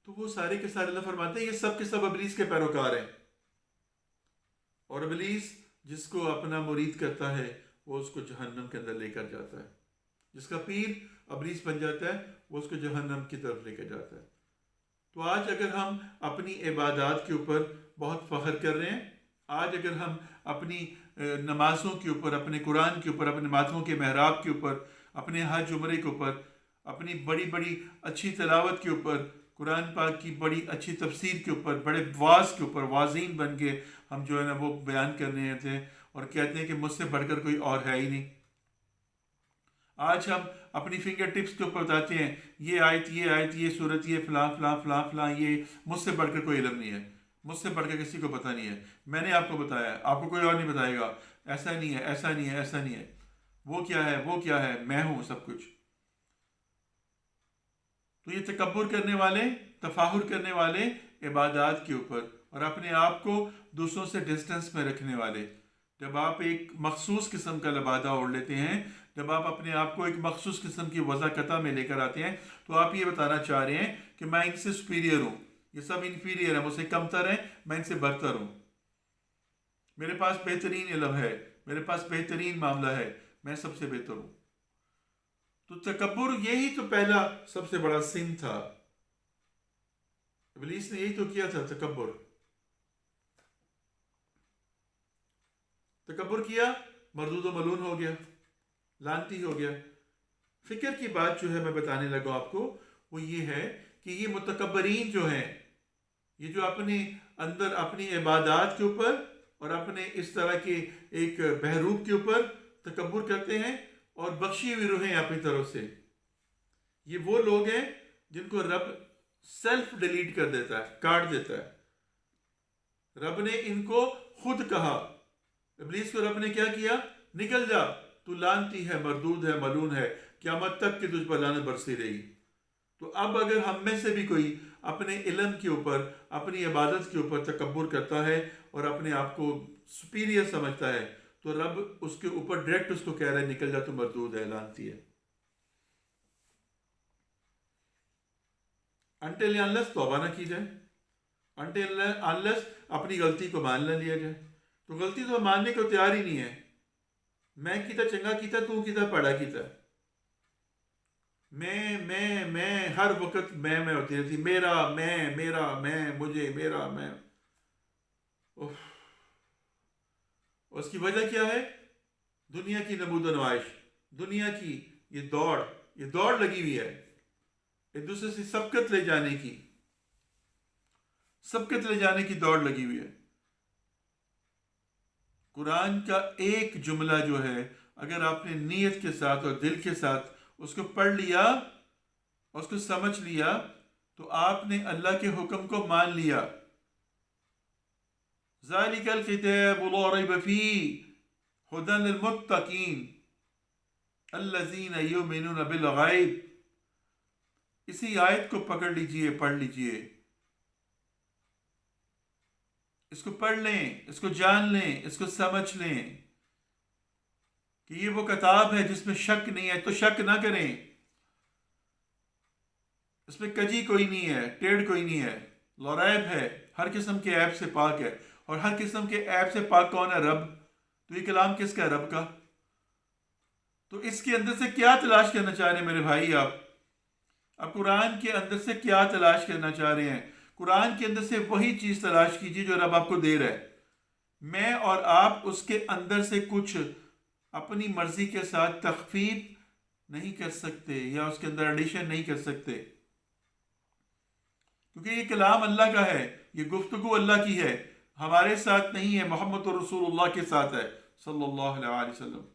تو وہ سارے کے سارے اللہ فرماتے ہیں یہ سب کے سب ابلیس کے پیروکار ہیں۔ اور ابلیس جس کو اپنا مرید کرتا ہے وہ اس کو جہنم کے اندر لے کر جاتا ہے، جس کا پیر ابلیس بن جاتا ہے وہ اس کو جہنم کی طرف لے کر جاتا ہے۔ تو آج اگر ہم اپنی عبادات کے اوپر بہت فخر کر رہے ہیں، آج اگر ہم اپنی نمازوں کے اوپر، اپنے قرآن کے اوپر، اپنے ماتموں کے محراب کے اوپر، اپنے حج عمرے کے اوپر، اپنی بڑی بڑی اچھی تلاوت کے اوپر، قرآن پاک کی بڑی اچھی تفسیر کے اوپر، بڑے واعظ کے اوپر واعظین بن کے ہم جو ہے نا وہ بیان کرنے تھے اور کہتے ہیں کہ مجھ سے بڑھ کر کوئی اور ہے ہی نہیں۔ آج ہم اپنی فنگر ٹپس کے اوپر بتاتے ہیں یہ آیت، یہ صورت، یہ فلاں فلاں فلاں فلاں، یہ مجھ سے بڑھ کر کوئی علم نہیں ہے، مجھ سے بڑھ کر کسی کو پتہ نہیں ہے، میں نے آپ کو بتایا، آپ کو کوئی اور نہیں بتائے گا، ایسا نہیں ہے، ایسا نہیں ہے، ایسا نہیں ہے، وہ کیا ہے، وہ کیا ہے، میں ہوں سب کچھ۔ تو یہ تکبر کرنے والے، تفاخر کرنے والے عبادات کے اوپر اور اپنے آپ کو دوسروں سے ڈسٹنس میں رکھنے والے، جب آپ ایک مخصوص قسم کا لبادہ اوڑھ لیتے ہیں، جب آپ اپنے آپ کو ایک مخصوص قسم کی وضاقتہ میں لے کر آتے ہیں، تو آپ یہ بتانا چاہ رہے ہیں کہ میں ان سے سپیریئر ہوں، یہ سب انفیریئر ہیں، مجھ سے کمتر ہیں، میں ان سے برتر ہوں، میرے پاس بہترین علم ہے، میرے پاس بہترین معاملہ ہے، میں سب سے بہتر ہوں۔ تو تکبر یہی تو پہلا سب سے بڑا سن تھا، ابلیس نے یہی تو کیا تھا، تکبر کیا، مردود و ملون ہو گیا، لعنتی ہو گیا۔ فکر کی بات جو ہے میں بتانے لگا آپ کو، وہ یہ ہے کہ یہ متکبرین جو ہیں، یہ جو اپنے اندر اپنی عبادات کے اوپر اور اپنے اس طرح کے ایک بہروپ کے اوپر تکبر کرتے ہیں اور بخشی ہوئی روحیں اپنی طرف سے، یہ وہ لوگ ہیں جن کو رب سیلف ڈیلیٹ کر دیتا ہے، کاٹ دیتا ہے۔ رب نے ان کو خود کہا، ابلیس کو رب نے کیا کیا؟ نکل جا، تو لعنتی ہے، مردود ہے، ملعون ہے، قیامت تک کہ تجھ پر لعنت برسی رہی۔ تو اب اگر ہم میں سے بھی کوئی اپنے علم کے اوپر، اپنی عبادت کے اوپر تکبر کرتا ہے اور اپنے آپ کو سپیریئر سمجھتا ہے، تو رب اس کے اوپر ڈائریکٹ اس کو کہہ رہا ہے نکل جا، تو مردود ہے، لعنتی ہے۔ انٹل انلیس توبہ نہ کی جائے، انٹل انلیس اپنی غلطی کو مان نہ لیا جائے، تو غلطی تو ماننے کو تیار ہی نہیں ہے۔ میں کیتا چنگا کیتا، تو کیتا پڑا کیتا، میں ہر وقت میں ہوتی رہتی، میرا، میں مجھے، میرا، میں۔ اس کی وجہ کیا ہے؟ دنیا کی نمود و نمائش، دنیا کی یہ دوڑ لگی ہوئی ہے، ایک دوسرے سے سبقت لے جانے کی دوڑ لگی ہوئی ہے۔ قرآن کا ایک جملہ جو ہے، اگر آپ نے نیت کے ساتھ اور دل کے ساتھ اس کو پڑھ لیا، اس کو سمجھ لیا، تو آپ نے اللہ کے حکم کو مان لیا۔ ذالک الکتاب لا ریب فیہ ھدی للمتقین الذین یؤمنون بالغیب۔ اسی آیت کو پکڑ لیجئے، پڑھ لیجئے، اس کو پڑھ لیں، اس کو جان لیں، اس کو سمجھ لیں کہ یہ وہ کتاب ہے جس میں شک نہیں ہے، تو شک نہ کریں، اس میں کجی کوئی نہیں ہے، ٹیڑھ کوئی نہیں ہے، لا ریب ہے، ہر قسم کے عیب سے پاک ہے۔ اور ہر قسم کے عیب سے پاک کون ہے؟ رب۔ تو یہ کلام کس کا ہے؟ رب کا۔ تو اس کے اندر سے کیا تلاش کرنا چاہ رہے ہیں میرے بھائی؟ آپ قرآن کے اندر سے کیا تلاش کرنا چاہ رہے ہیں؟ قرآن کے اندر سے وہی چیز تلاش کیجیے جو رب آپ کو دے رہا ہے۔ میں اور آپ اس کے اندر سے کچھ اپنی مرضی کے ساتھ تخفیف نہیں کر سکتے یا اس کے اندر ایڈیشن نہیں کر سکتے، کیونکہ یہ کلام اللہ کا ہے، یہ گفتگو اللہ کی ہے، ہمارے ساتھ نہیں ہے، محمد رسول اللہ کے ساتھ ہے صلی اللہ علیہ وسلم۔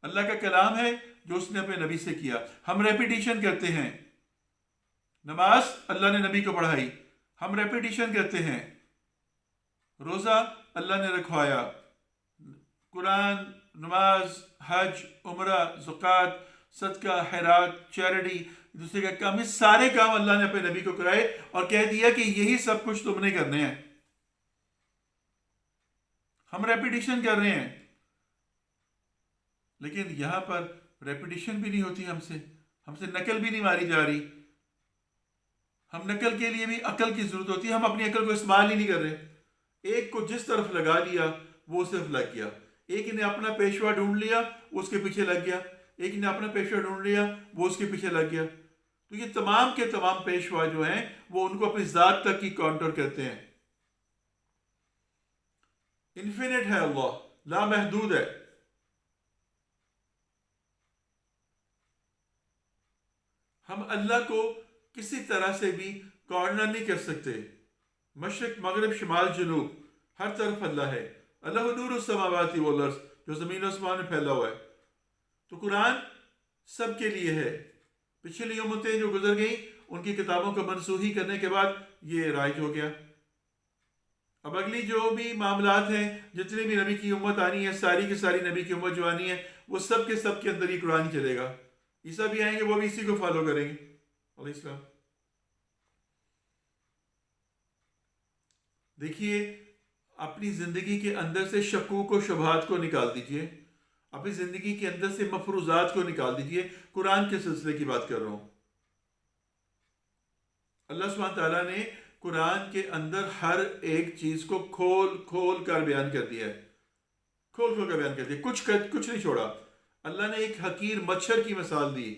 اللہ کا کلام ہے جو اس نے اپنے نبی سے کیا۔ ہم ریپیٹیشن کرتے ہیں، نماز اللہ نے نبی کو پڑھائی، ہم ریپیٹیشن کرتے ہیں، روزہ اللہ نے رکھوایا، قرآن، نماز، حج، عمرہ، زکوٰۃ، صدقہ، خیرات، چیریٹی، دوسرے کا کام، یہ سارے کام اللہ نے اپنے نبی کو کرائے اور کہہ دیا کہ یہی سب کچھ تم نے کرنے ہیں۔ ہم ریپیٹیشن کر رہے ہیں، لیکن یہاں پر ریپیٹیشن بھی نہیں ہوتی ہم سے نقل بھی نہیں ماری جا رہی۔ ہم نقل کے لیے بھی عقل کی ضرورت ہوتی ہے، ہم اپنی عقل کو استعمال ہی نہیں کر رہے۔ ایک کو جس طرف لگا لیا وہ صرف لگ گیا، ایک نے اپنا پیشوا ڈھونڈ لیا وہ اس کے پیچھے لگ گیا، ایک نے اپنا پیشوا ڈھونڈ لیا وہ اس کے پیچھے لگ گیا۔ تو یہ تمام کے تمام پیشوا جو ہیں وہ ان کو اپنی ذات تک کی کاؤنٹر کرتے ہیں۔ انفینٹ ہے اللہ، لامحدود ہے. ہم اللہ کو کسی طرح سے بھی کارنر نہیں کر سکتے. مشرق مغرب شمال جنوب ہر طرف اللہ ہے. اللہ نور السماوات والارض، جو زمین و آسمان میں پھیلا ہوا ہے. تو قرآن سب کے لیے ہے. پچھلی امتیں جو گزر گئیں ان کی کتابوں کو منسوخی کرنے کے بعد یہ رائج ہو گیا. اب اگلی جو بھی معاملات ہیں، جتنی بھی نبی کی امت آنی ہے، ساری کی ساری نبی کی امت جو آنی ہے، وہ سب کے اندر یہ قرآن چلے گا. عیسیٰ بھی آئیں گے، وہ بھی اسی کو فالو کریں گے علیہ السلام. دیکھیے، اپنی زندگی کے اندر سے شکوک و شبہات کو نکال دیجئے. اپنی زندگی کے اندر سے مفروضات کو نکال دیجئے. قرآن کے سلسلے کی بات کر رہا ہوں. اللہ سبحانہ تعالیٰ نے قرآن کے اندر ہر ایک چیز کو کھول کھول کر بیان کر دیا ہے. کھول کھول کر بیان کر دیا، کچھ نہیں چھوڑا. اللہ نے ایک حقیر مچھر کی مثال دی.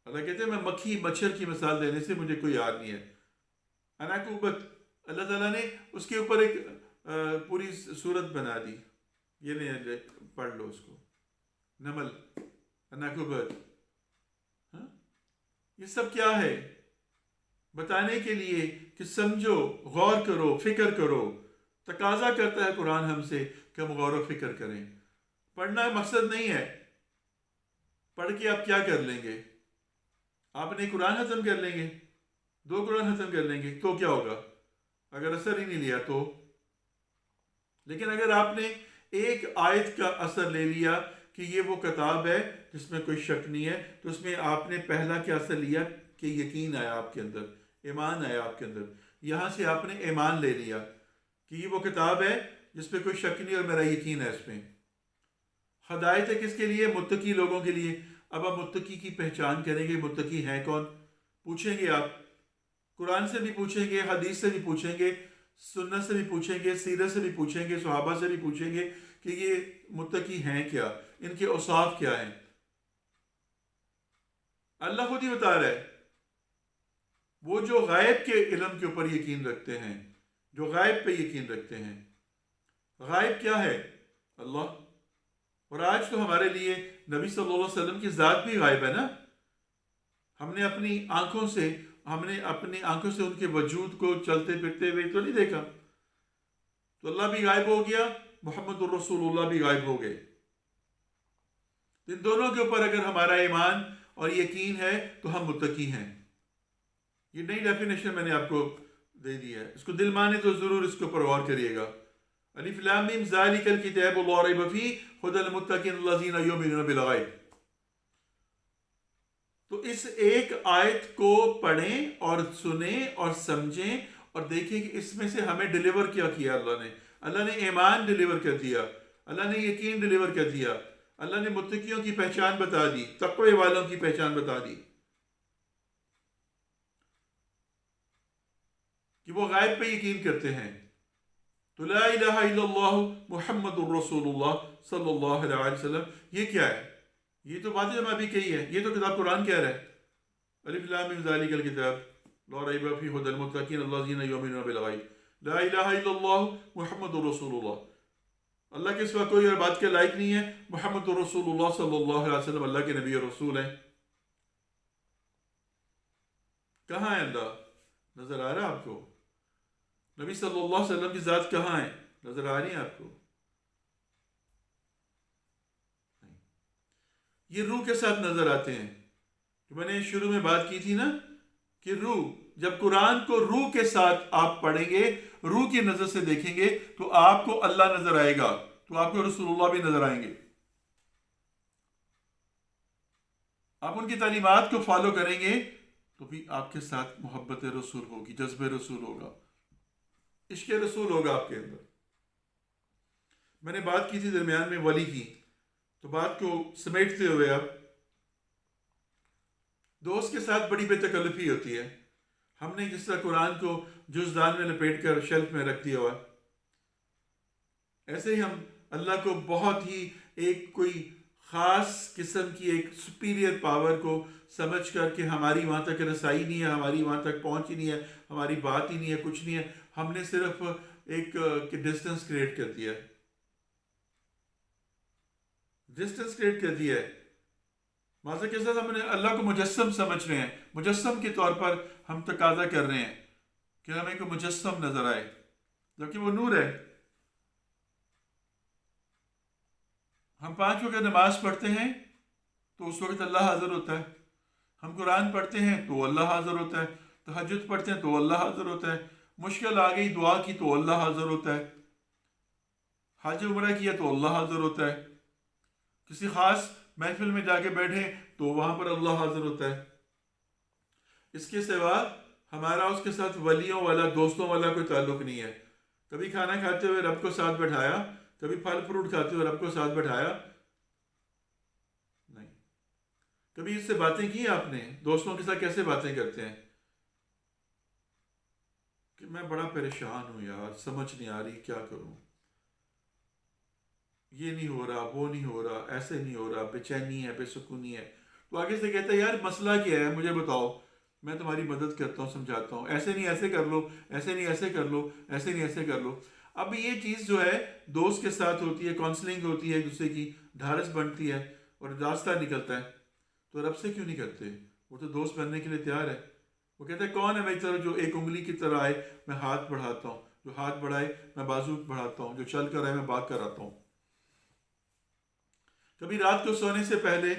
اللہ کہتے ہیں میں مکھی مچھر کی مثال دینے سے مجھے کوئی یاد نہیں ہے. اناکوبت، اللہ تعالیٰ نے اس کے اوپر ایک پوری صورت بنا دی. یہ نہیں، پڑھ لو اس کو. نمل، اناکوبت، یہ سب کیا ہے؟ بتانے کے لیے کہ سمجھو، غور کرو، فکر کرو. تقاضا کرتا ہے قرآن ہم سے کہ ہم غور و فکر کریں. پڑھنا مقصد نہیں ہے. پڑھ کے آپ کیا کر لیں گے؟ آپ نے قرآن ختم کر لیں گے، 2 قرآن ختم کر لیں گے تو کیا ہوگا؟ اگر اثر ہی نہیں لیا تو. لیکن اگر آپ نے ایک آیت کا اثر لے لیا کہ یہ وہ کتاب ہے جس میں کوئی شک نہیں ہے، تو اس میں آپ نے پہلا کیا اثر لیا کہ یقین آیا آپ کے اندر، ایمان آیا آپ کے اندر. یہاں سے آپ نے ایمان لے لیا کہ یہ وہ کتاب ہے جس پہ کوئی شک نہیں اور میرا یقین ہے اس میں. ہدایت ہے کس کے لیے؟ متقی لوگوں کے لیے. اب آپ متقی کی پہچان کریں گے، متقی ہیں کون؟ پوچھیں گے آپ. قرآن سے بھی پوچھیں گے، حدیث سے بھی پوچھیں گے، سنت سے بھی پوچھیں گے، سیرت سے بھی پوچھیں گے، صحابہ سے بھی پوچھیں گے کہ یہ متقی ہیں کیا، ان کے اوصاف کیا ہیں. اللہ خود ہی بتا رہا ہے. وہ جو غائب کے علم کے اوپر یقین رکھتے ہیں، جو غائب پہ یقین رکھتے ہیں. غائب کیا ہے؟ اللہ. اور آج تو ہمارے لیے نبی صلی اللہ علیہ وسلم کی ذات بھی غائب ہے نا. ہم نے اپنی آنکھوں سے ان کے وجود کو چلتے پھرتے ہوئے تو نہیں دیکھا. تو اللہ بھی غائب ہو گیا، محمد الرسول اللہ بھی غائب ہو گئے. ان دونوں کے اوپر اگر ہمارا ایمان اور یقین ہے تو ہم متقی ہیں. یہ نئی ڈیفینیشن میں نے آپ کو دے دی ہے. اس کو دل مانے تو ضرور اس کے اوپر غور کریے گا. الف لام میم ذالک الکتاب لا ریب فیہ ھدی للمتقین الذین یؤمنون بالغیب. تو اس ایک آیت کو پڑھیں اور سنیں اور سمجھیں اور دیکھیں کہ اس میں سے ہمیں ڈیلیور کیا کیا اللہ نے. اللہ نے ایمان ڈیلیور کر دیا، اللہ نے یقین ڈیلیور کر دیا، اللہ نے متقیوں کی پہچان بتا دی، تقوی والوں کی پہچان بتا دی کہ وہ غائب پہ یقین کرتے ہیں. تو لا الہ الا اللہ محمد الرسول اللہ صلی اللہ علیہ وسلم، یہ کیا ہے؟ یہ تو باتیں ہم ابھی کہی ہے، یہ تو کتاب قرآن کہہ رہا ہے. الف لام میم ذالک الکتاب لا ریب فیہ ھدی للمتقین الذین یؤمنون بالغیب لا الہ الا اللہ محمد الرسول اللہ. اللہ کے سوا کوئی اور بات کے لائق نہیں ہے. محمد الرسول اللہ صلی اللہ علیہ وسلم اللہ کے نبی اور رسول ہیں. کہاں ہے اللہ؟ نظر آ رہا ہے آپ کو؟ نبی صلی اللہ علیہ وسلم کی ذات کہاں ہے؟ نظر آ رہی ہے آپ کو؟ یہ روح کے ساتھ نظر آتے ہیں. جو میں نے شروع میں بات کی تھی نا کہ روح، جب قرآن کو روح کے ساتھ آپ پڑھیں گے، روح کی نظر سے دیکھیں گے تو آپ کو اللہ نظر آئے گا، تو آپ کو رسول اللہ بھی نظر آئیں گے. آپ ان کی تعلیمات کو فالو کریں گے تو بھی آپ کے ساتھ محبت رسول ہوگی، جذب رسول ہوگا، عشق رسول ہوگا آپ کے اندر. میں نے بات کی تھی درمیان میں ولی کی، تو بات کو سمیٹتے ہوئے اب دوست کے ساتھ بڑی بے تکلفی ہوتی ہے. ہم نے جس طرح قرآن کو جزدان میں لپیٹ کر شیلف میں رکھ دیا ہوا، ایسے ہی ہم اللہ کو بہت ہی ایک کوئی خاص قسم کی ایک سپیریئر پاور کو سمجھ کر کہ ہماری وہاں تک رسائی نہیں ہے، ہماری وہاں تک پہنچ ہی نہیں ہے، ہماری بات ہی نہیں ہے، کچھ نہیں ہے. ہم نے صرف ایک ڈسٹنس کریٹ کر دیا ہے. ڈسٹینس کریٹ کر دیا ہے. ماضی کے ساتھ ہم نے اللہ کو مجسم سمجھ رہے ہیں, مجسم کے طور پر ہم تقاضا کر رہے ہیں کہ ہمیں کوئی مجسم نظر آئے, جبکہ وہ نور ہے. ہم 5 وقت نماز پڑھتے ہیں تو اس وقت اللہ حاضر ہوتا ہے. ہم قرآن پڑھتے ہیں تو اللہ حاضر ہوتا ہے. تہجد پڑھتے ہیں تو اللہ حاضر ہوتا ہے. مشکل آ گئی دعا کی تو اللہ حاضر ہوتا ہے. حج عمرہ کیا تو اللہ حاضر ہوتا ہے. کسی خاص محفل میں جا کے بیٹھے تو وہاں پر اللہ حاضر ہوتا ہے. اس کے سوا ہمارا اس کے ساتھ ولیوں والا, دوستوں والا کوئی تعلق نہیں ہے. کبھی کھانا کھاتے ہوئے رب کو ساتھ بٹھایا, کبھی پھل فروٹ کھاتے ہوئے رب کو ساتھ بٹھایا نہیں. کبھی اس سے باتیں کی آپ نے؟ دوستوں کے ساتھ کیسے باتیں کرتے ہیں کہ میں بڑا پریشان ہوں یار, سمجھ نہیں آ رہی کیا کروں, یہ نہیں ہو رہا, وہ نہیں ہو رہا, ایسے نہیں ہو رہا, بے چینی ہے, بے سکونی ہے. تو آگے سے کہتا ہے یار مسئلہ کیا ہے مجھے بتاؤ, میں تمہاری مدد کرتا ہوں, سمجھاتا ہوں, ایسے نہیں ایسے کر لو, ایسے نہیں ایسے کر لو, ایسے نہیں ایسے کر لو. اب یہ چیز جو ہے دوست کے ساتھ ہوتی ہے, کاؤنسلنگ ہوتی ہے, ایک دوسرے کی ڈھارس بنتی ہے اور راستہ نکلتا ہے. تو رب سے کیوں نہیں کرتے؟ وہ تو دوست بننے کے لیے تیار ہے. وہ کہتا ہے کون ہے میری طرف جو ایک انگلی کی طرح آئے میں ہاتھ بڑھاتا ہوں, جو ہاتھ بڑھائے میں بازو بڑھاتا ہوں, جو چل کر آئے میں بات کر آتا ہوں. کبھی رات کو سونے سے پہلے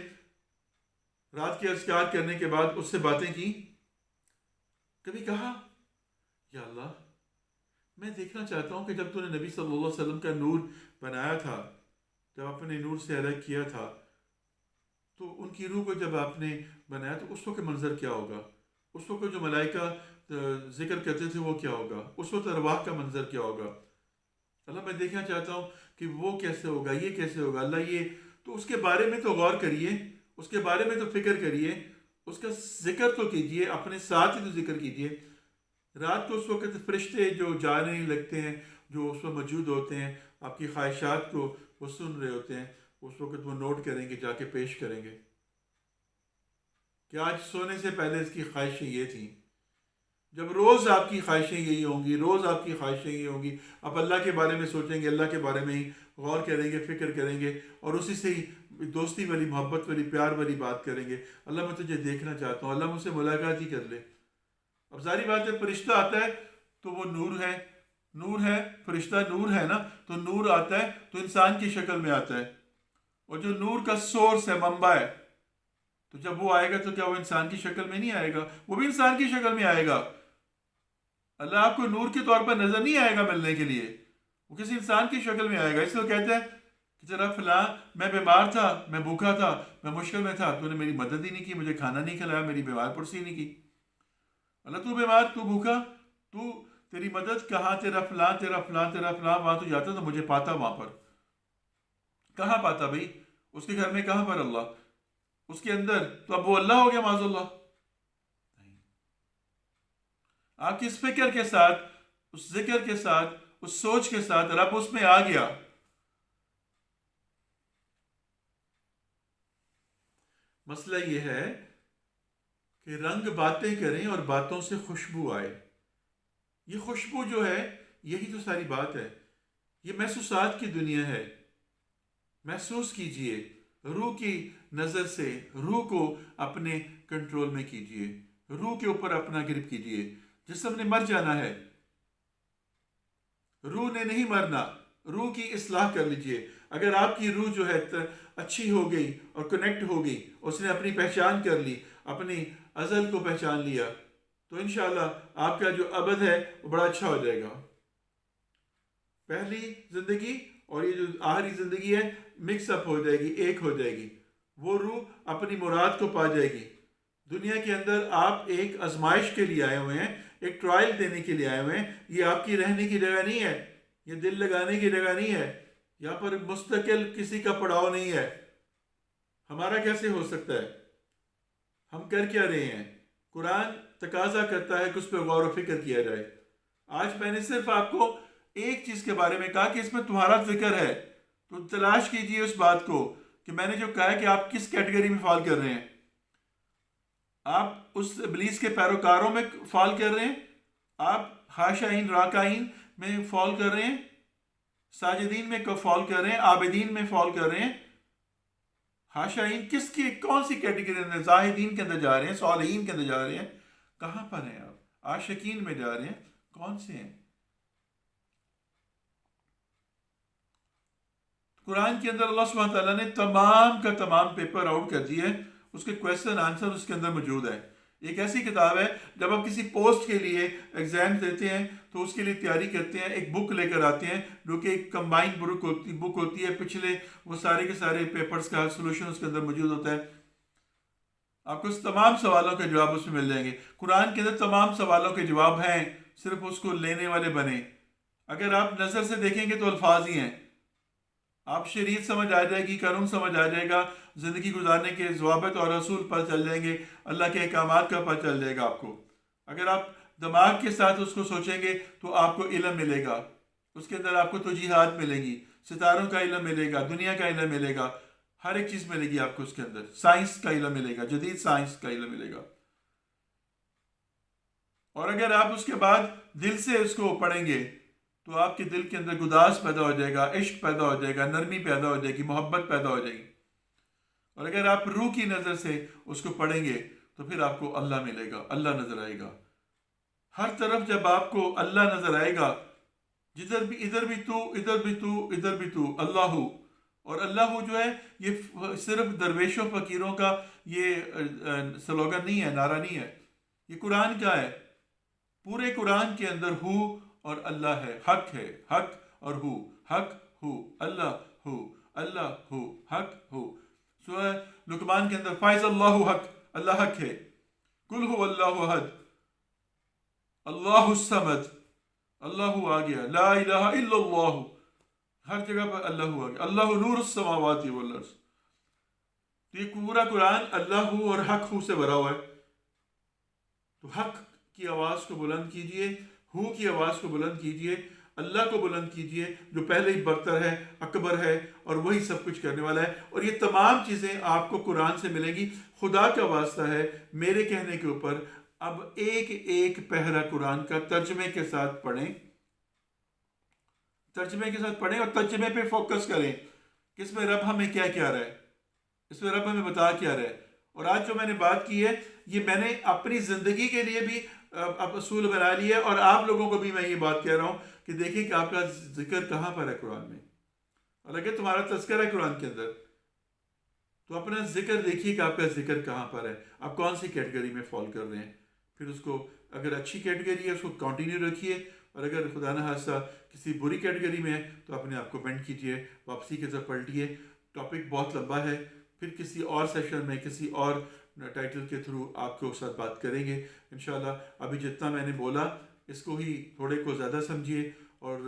رات کے اذکار کرنے کے بعد اس سے باتیں کی. کبھی کہا یا اللہ میں دیکھنا چاہتا ہوں کہ جب تو نے نبی صلی اللہ علیہ وسلم کا نور بنایا تھا, جب اپنے نور سے الگ کیا تھا, تو ان کی روح کو جب آپ نے بنایا تو اس وقت منظر کیا ہوگا, اس وقت جو ملائکہ ذکر کرتے تھے وہ کیا ہوگا, اس وقت ارواح کا منظر کیا ہوگا. اللہ میں دیکھنا چاہتا ہوں کہ وہ کیسے ہوگا, یہ کیسے ہوگا. اللہ یہ تو اس کے بارے میں تو غور کریے, اس کے بارے میں تو فکر کریے, اس کا ذکر تو کیجئے, اپنے ساتھ ہی تو ذکر کیجئے. رات کو اس وقت فرشتے جو جانے لگتے ہیں, جو اس وقت موجود ہوتے ہیں, آپ کی خواہشات کو وہ سن رہے ہوتے ہیں, اس وقت وہ نوٹ کریں گے, جا کے پیش کریں گے کہ آج سونے سے پہلے اس کی خواہشیں یہ تھیں. جب روز آپ کی خواہشیں یہی ہوں گی, روز آپ کی خواہشیں یہی ہوں گی, آپ اللہ کے بارے میں سوچیں گے, اللہ کے بارے میں ہی غور کریں گے, فکر کریں گے, اور اسی سے ہی دوستی والی, محبت والی, پیار والی بات کریں گے. اللہ میں تجھے دیکھنا چاہتا ہوں, اللہ مجھ سے ملاقات ہی کر لے. اب ظاہری بات ہے فرشتہ آتا ہے تو وہ نور ہے, نور ہے, فرشتہ نور ہے نا, تو نور آتا ہے تو انسان کی شکل میں آتا ہے, اور جو نور کا سورس ہے, منبع ہے, تو جب وہ آئے گا تو کیا وہ انسان کی شکل میں نہیں آئے گا؟ وہ بھی انسان کی شکل میں آئے گا. اللہ آپ کو نور کے طور پر نظر نہیں آئے گا ملنے کے لیے, وہ کسی انسان کی شکل میں آئے گا. اس لیے کہتے ہیں کہ ذرا فلاں میں بیمار تھا, میں بھوکا تھا, میں مشکل میں تھا, تو نے میری مدد ہی نہیں کی, مجھے کھانا نہیں کھلایا, میری بیمار پرسی نہیں کی. اللہ تو بیمار, تو بھوکا, تو تیری مدد کہاں, تیرا فلاں, تیرا فلاں, تیرا فلاں, وہاں تو جاتا تو مجھے پاتا. وہاں پر کہاں پاتا بھائی؟ اس کے گھر میں کہاں پر اللہ, اس کے اندر, تو اب وہ اللہ ہو گیا معاذ اللہ. آپ کی اس فکر کے ساتھ, اس ذکر کے ساتھ, اس سوچ کے ساتھ رب اس میں آ گیا. مسئلہ یہ ہے کہ رنگ باتیں کریں اور باتوں سے خوشبو آئے. یہ خوشبو جو ہے یہی تو ساری بات ہے. یہ محسوسات کی دنیا ہے. محسوس کیجئے, روح کی نظر سے روح کو اپنے کنٹرول میں کیجئے, روح کے اوپر اپنا گرپ کیجئے. جسم نے مر جانا ہے, روح نے نہیں مرنا. روح کی اصلاح کر لیجئے. اگر آپ کی روح جو ہے اچھی ہو گئی اور کنیکٹ ہو گئی, اس نے اپنی پہچان کر لی, اپنی ازل کو پہچان لیا, تو انشاءاللہ آپ کا جو ابد ہے وہ بڑا اچھا ہو جائے گا. پہلی زندگی اور یہ جو آخری زندگی ہے مکس اپ ہو جائے گی, ایک ہو جائے گی. وہ روح اپنی مراد کو پا جائے گی. دنیا کے اندر آپ ایک آزمائش کے لیے آئے ہوئے ہیں, ایک ٹرائل دینے کے لیے آئے ہوئے ہیں. یہ آپ کی رہنے کی جگہ نہیں ہے, یہ دل لگانے کی جگہ نہیں ہے. یہاں پر مستقل کسی کا پڑاؤ نہیں ہے. ہمارا کیسے ہو سکتا ہے؟ ہم کر کیا رہے ہیں؟ قرآن تقاضا کرتا ہے کہ اس پہ غور و فکر کیا جائے. آج میں نے صرف آپ کو ایک چیز کے بارے میں کہا کہ اس میں تمہارا ذکر ہے, تو تلاش کیجئے اس بات کو کہ میں نے جو کہا ہے کہ آپ کس کیٹیگری میں فال کر رہے ہیں. آپ اس ابلیس کے پیروکاروں میں فال کر رہے ہیں, آپ خاشعین راکعین میں فال کر رہے ہیں, ساجدین میں فال کر رہے ہیں, عابدین میں فال کر رہے ہیں, حاشائین کس کی کون سی کیٹیگری میں؟ زاہدین کے اندر جا رہے ہیں، صالحین کے اندر جا رہے ہیں، کہاں پر ہیں آپ؟ عاشقین میں جا رہے ہیں، کون سے ہیں؟ قرآن کے اندر اللہ سبحانہ تعالیٰ نے تمام کا تمام پیپر آؤٹ کر دیے، اس کے کویشچن آنسر اس کے اندر موجود ہے۔ ایک ایسی کتاب ہے، جب آپ کسی پوسٹ کے لیے ایگزام دیتے ہیں تو اس کے لیے تیاری کرتے ہیں، ایک بک لے کر آتے ہیں جو کہ ایک کمبائنڈ بک ہوتی ہے، پچھلے وہ سارے کے سارے پیپرز کا سولوشن اس کے اندر موجود ہوتا ہے۔ آپ کو اس تمام سوالوں کے جواب اس میں مل جائیں گے۔ قرآن کے اندر تمام سوالوں کے جواب ہیں، صرف اس کو لینے والے بنے۔ اگر آپ نظر سے دیکھیں گے تو الفاظ ہی ہیں، آپ شریعت سمجھ آ جائے گی، قانون سمجھ آ جائے گا، زندگی گزارنے کے ضوابط اور اصول پتہ چل جائیں گے، اللہ کے احکامات کا پتہ چل جائے گا آپ کو۔ اگر آپ دماغ کے ساتھ اس کو سوچیں گے تو آپ کو علم ملے گا، اس کے اندر آپ کو توجیحات ملیں گی، ستاروں کا علم ملے گا، دنیا کا علم ملے گا، ہر ایک چیز ملے گی آپ کو اس کے اندر، سائنس کا علم ملے گا، جدید سائنس کا علم ملے گا۔ اور اگر آپ اس کے بعد دل سے اس کو پڑھیں گے تو آپ کے دل کے اندر گداز پیدا ہو جائے گا، عشق پیدا ہو جائے گا، نرمی پیدا ہو جائے گی، محبت پیدا ہو جائے گی۔ اور اگر آپ روح کی نظر سے اس کو پڑھیں گے تو پھر آپ کو اللہ ملے گا، اللہ نظر آئے گا۔ ہر طرف جب آپ کو اللہ نظر آئے گا، جدھر بھی ادھر بھی تو، ادھر بھی تو، ادھر بھی تو، اللہ ہو۔ اور اللہ جو ہے یہ صرف درویشوں فقیروں کا یہ سلوگن نہیں ہے، نعرہ نہیں ہے، یہ قرآن کا ہے۔ پورے قرآن کے اندر ہو اور اللہ ہے، حق ہے، حق اور ہو، حق ہو، اللہ ہو، اللہ ہو، حق ہو۔ سورہ لقمان کے اندر فائز اللہ حق، اللہ حق ہے۔ قل هو اللہ احد، اللہ الصمد، اللہ آ گیا، لا الہ الا اللہ، ہر جگہ پر اللہ آ گیا، اللہ نور السماوات والارض۔ تو یہ پورا قرآن اللہ ہو اور حق ہو سے بھرا ہوا ہے۔ تو حق کی آواز کو بلند کیجئے، ہو کی آواز کو بلند کیجئے، اللہ کو بلند کیجئے جو پہلے ہی برتر ہے، اکبر ہے اور وہی سب کچھ کرنے والا ہے۔ اور یہ تمام چیزیں آپ کو قرآن سے ملیں گی۔ خدا کا واسطہ ہے میرے کہنے کے اوپر اب ایک ایک پہرہ قرآن کا ترجمے کے ساتھ پڑھیں، ترجمے کے ساتھ پڑھیں اور ترجمے پہ فوکس کریں کہ اس میں رب ہمیں کیا کہہ رہا ہے، اس میں رب ہمیں بتا کیا رہا ہے۔ اور آج جو میں نے بات کی ہے یہ میں نے اپنی زندگی کے لیے بھی اب اصول بنا لیا ہے، اور آپ لوگوں کو بھی میں یہ بات کہہ رہا ہوں کہ دیکھیں کہ آپ کا ذکر کہاں پر ہے قرآن میں، اور اگر تمہارا تذکرہ ہے قرآن کے اندر تو اپنا ذکر دیکھیے کہ آپ کا ذکر کہاں پر ہے، آپ کون سی کیٹیگری میں فال کر رہے ہیں۔ پھر اس کو اگر اچھی کیٹیگری ہے اس کو کنٹینیو رکھیے، اور اگر خدا نہ خواستہ کسی بری کیٹیگری میں ہے تو اپنے آپ کو بینڈ کیجیے، واپسی کی طرف پلٹیے۔ ٹاپک بہت لمبا ہے، پھر کسی اور سیشن میں کسی اور ٹائٹل کے تھرو آپ کے ساتھ بات کریں گے انشاءاللہ۔ ابھی جتنا میں نے بولا اس کو ہی تھوڑے کو زیادہ سمجھیے اور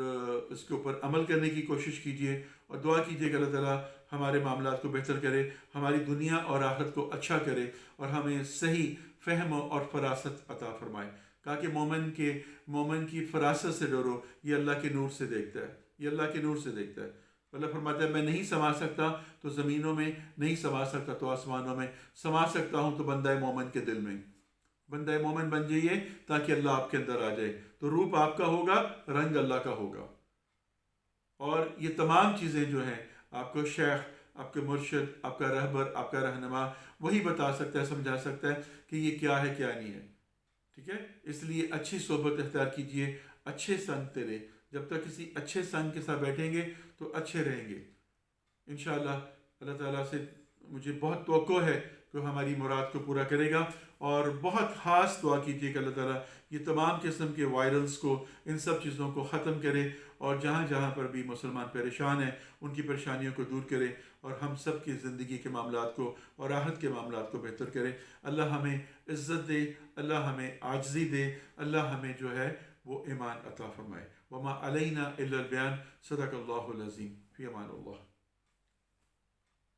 اس کے اوپر عمل کرنے کی کوشش کیجیے، اور دعا کیجیے کہ اللہ تعالیٰ ہمارے معاملات کو بہتر کرے، ہماری دنیا اور آخرت کو اچھا کرے، اور ہمیں صحیح فہم اور فراست عطا فرمائے۔ کہا کہ مومن کی فراست سے ڈرو، یہ اللہ کے نور سے دیکھتا ہے، یہ اللہ کے نور سے دیکھتا ہے۔ اللہ فرماتا ہے میں نہیں سما سکتا تو زمینوں میں، نہیں سما سکتا تو آسمانوں میں، سما سکتا ہوں تو بندہ مومن کے دل میں۔ بندہ مومن بن جائیے تاکہ اللہ آپ کے اندر آ جائے، تو روپ آپ کا ہوگا، رنگ اللہ کا ہوگا۔ اور یہ تمام چیزیں جو ہیں آپ کو شیخ، آپ کے مرشد، آپ کا رہبر، آپ کا رہنما وہی بتا سکتا ہے، سمجھا سکتا ہے کہ یہ کیا ہے کیا نہیں ہے، ٹھیک ہے۔ اس لیے اچھی صحبت اختیار کیجیے، اچھے سنگ تیرے، جب تک کسی اچھے سنگ کے ساتھ بیٹھیں گے تو اچھے رہیں گے انشاءاللہ۔ اللہ تعالیٰ سے مجھے بہت توقع ہے کہ ہماری مراد کو پورا کرے گا، اور بہت خاص دعا کیجیے کہ اللہ تعالیٰ یہ تمام قسم کے وائرلز کو، ان سب چیزوں کو ختم کرے، اور جہاں جہاں پر بھی مسلمان پریشان ہیں ان کی پریشانیوں کو دور کرے، اور ہم سب کی زندگی کے معاملات کو اور آخرت کے معاملات کو بہتر کرے۔ اللہ ہمیں عزت دے، اللہ ہمیں عاجزی دے، اللہ ہمیں جو ہے وہ ایمان عطا فرمائے۔ وما علینا الا البیان۔ صدق اللہ العظیم۔ فی امان اللہ۔